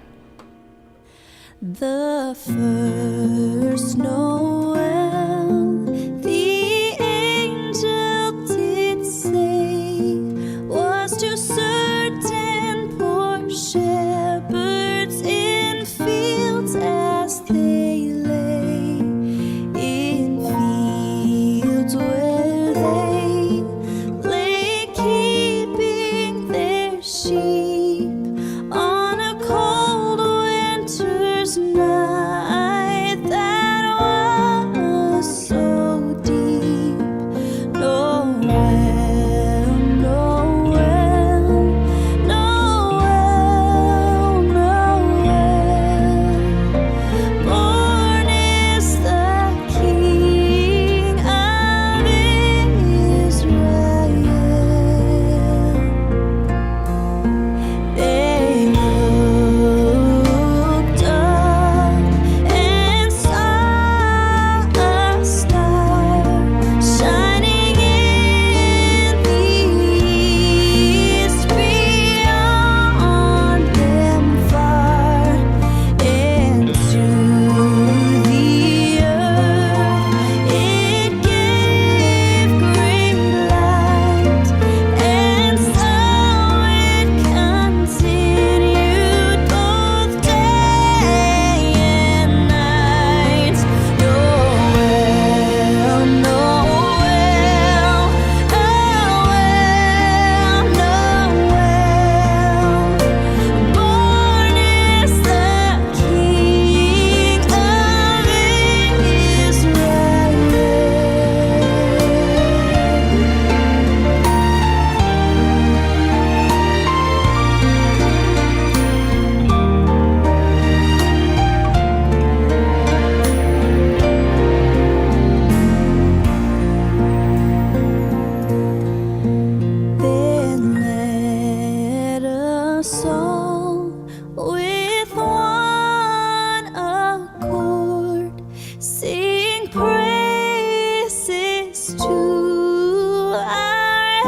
The first Noel, the angel did say, was to certain poor shepherds in fields as they lay, in fields where they lay keeping their sheep on a cold winter's night that was so deep. Noel, Noel, Noel, Noel. Born is the King of Israel. They looked up and saw a star shining in the east beyond them far, and to the earth it gave great light, and so it continued both day and night. Noel, Noel, Noel, Noel. Born is the King of Then let us all with one accord sing praises to our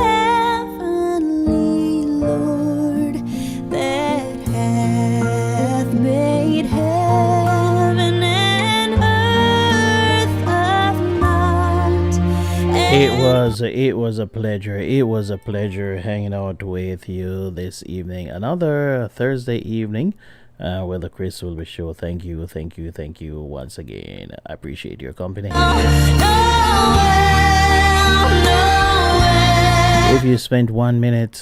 heavenly Lord, that hath made heaven and earth of naught. It was a pleasure. It was a pleasure hanging out with you this evening. Another Thursday evening where the Chris will be show. Thank you once again. I appreciate your company. If you spent 1 minute,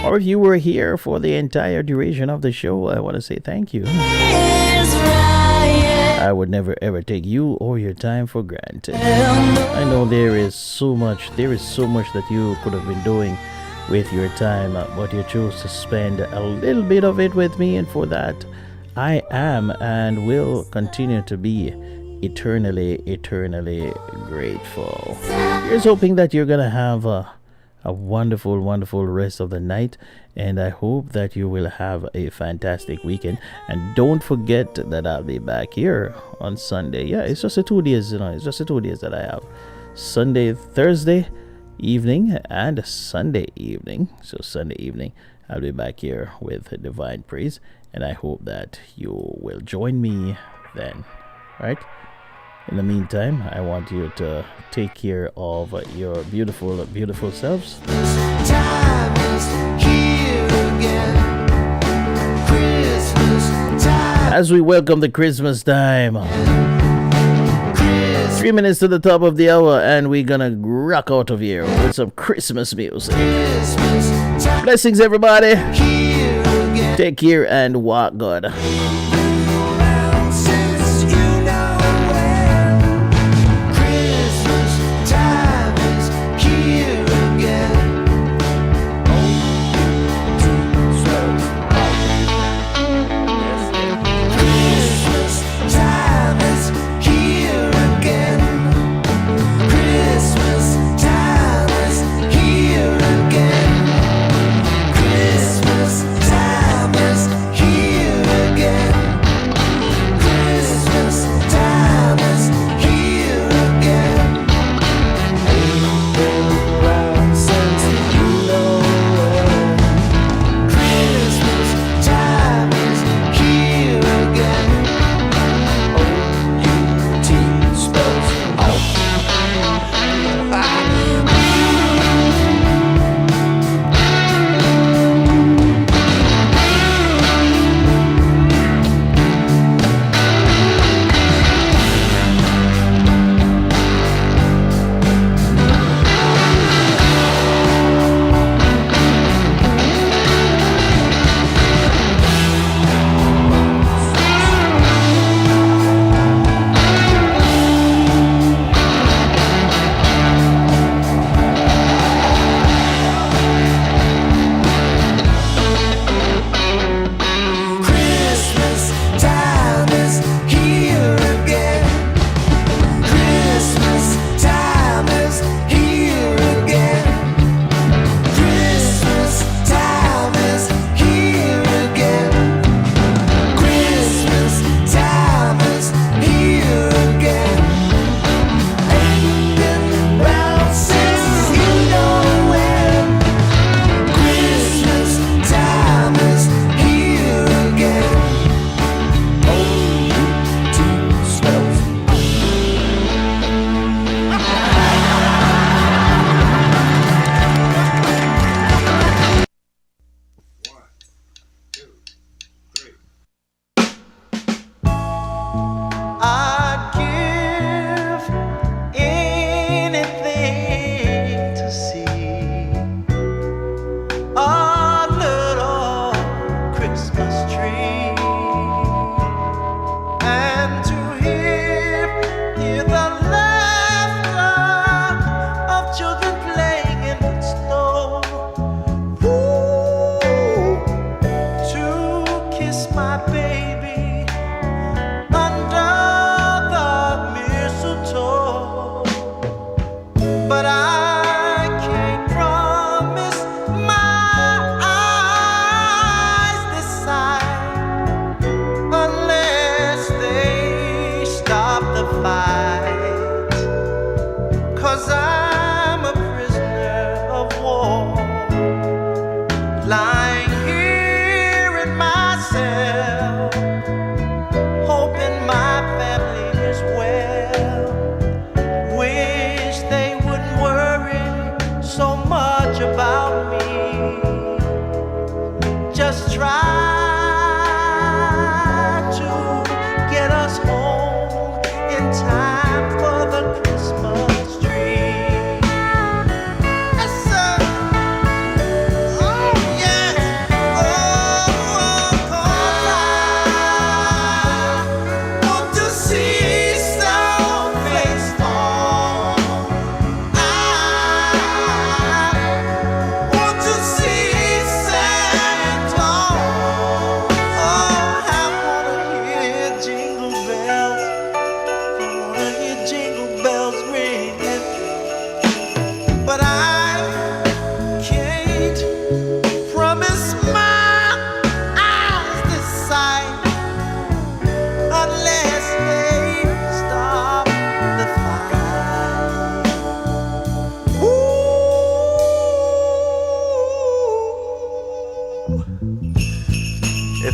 or if you were here for the entire duration of the show, I want to say thank you. I would never ever take you or your time for granted. I know there is so much that you could have been doing with your time, but you chose to spend a little bit of it with me, and for that I am and will continue to be eternally grateful. Here's hoping that you're gonna have a wonderful rest of the night, and I hope that you will have a fantastic weekend. And don't forget that I'll be back here on Sunday. Yeah, it's just the 2 days, it's just the 2 days that I have. Thursday evening and Sunday evening. So Sunday evening I'll be back here with Divine Praise, and I hope that you will join me then. Right? In the meantime, I want you to take care of your beautiful selves. Time is here again. Christmas time. As we welcome the Christmas time. 3 minutes to the top of the hour, and we're gonna rock out of here with some Christmas music. Blessings, everybody. Take care and walk good.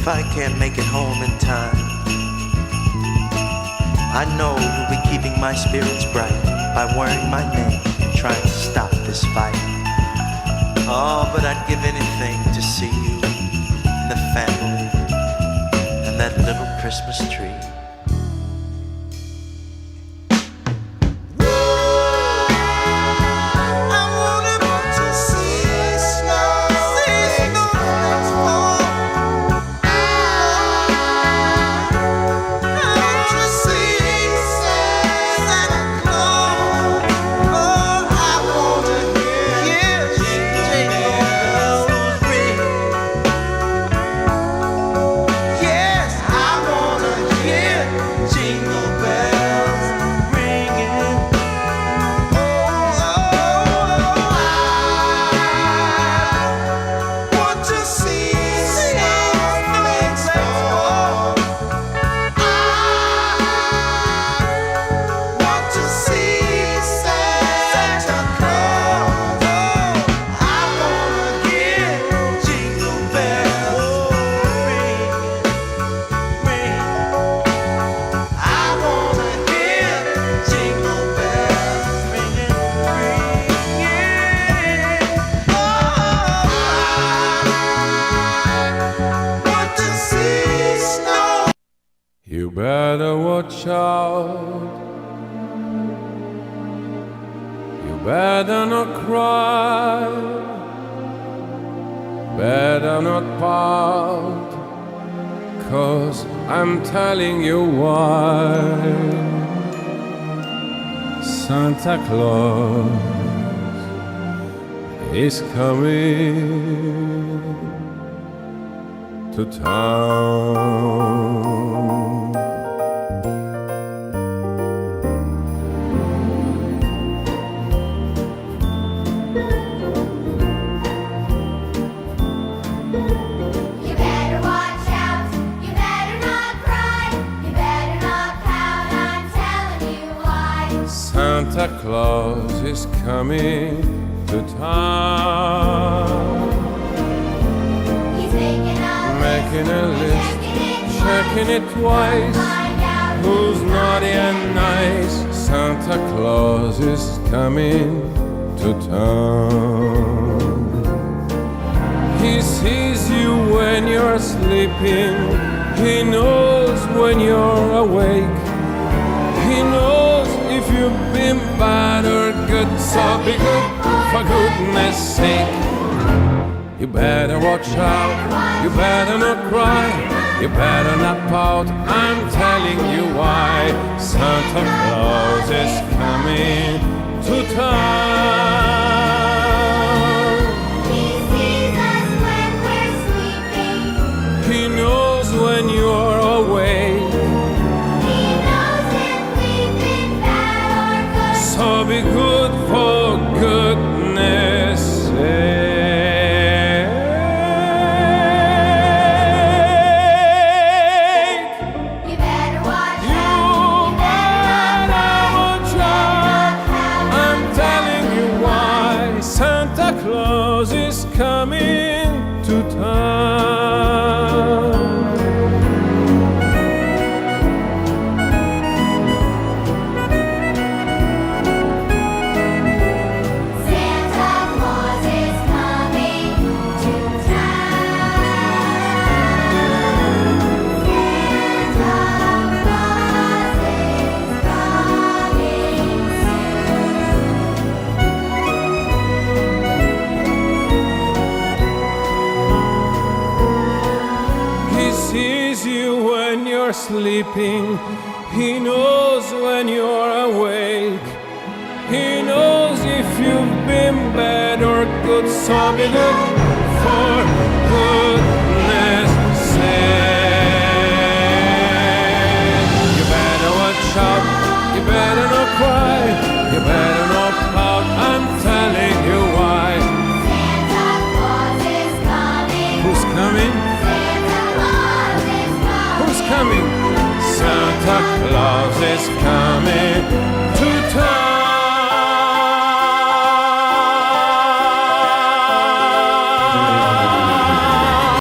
If I can't make it home in time, I know you'll be keeping my spirits bright by wearing my name and trying to stop this fight. Oh, but I'd give anything to see you and the family and that little Christmas tree. You better watch out. You better not cry. Better not pout. 'Cause I'm telling you why. Santa Claus is coming to town. Santa Claus is coming to town. He's making a list, checking it twice. Who's naughty and nice? Santa Claus is coming to town. He sees you when you're sleeping. He knows when you're awake. He knows if you've been bad or good, so be good for goodness sake. You better watch out, you better not cry, you better not pout, I'm telling you why. Santa Claus is coming to town. He sees us when we're sleeping. He knows when you're awake. So be good for goodness sake. You better watch out. You better watch out. I'm telling you why. Santa Claus is coming to town. Sleeping, he knows when you're awake. He knows if you've been bad or good, so be good for goodness sake. You better watch out, you better not cry, you better not pout, I'm telling you why. Santa Claus is coming. Who's coming? Coming. Santa Claus is coming to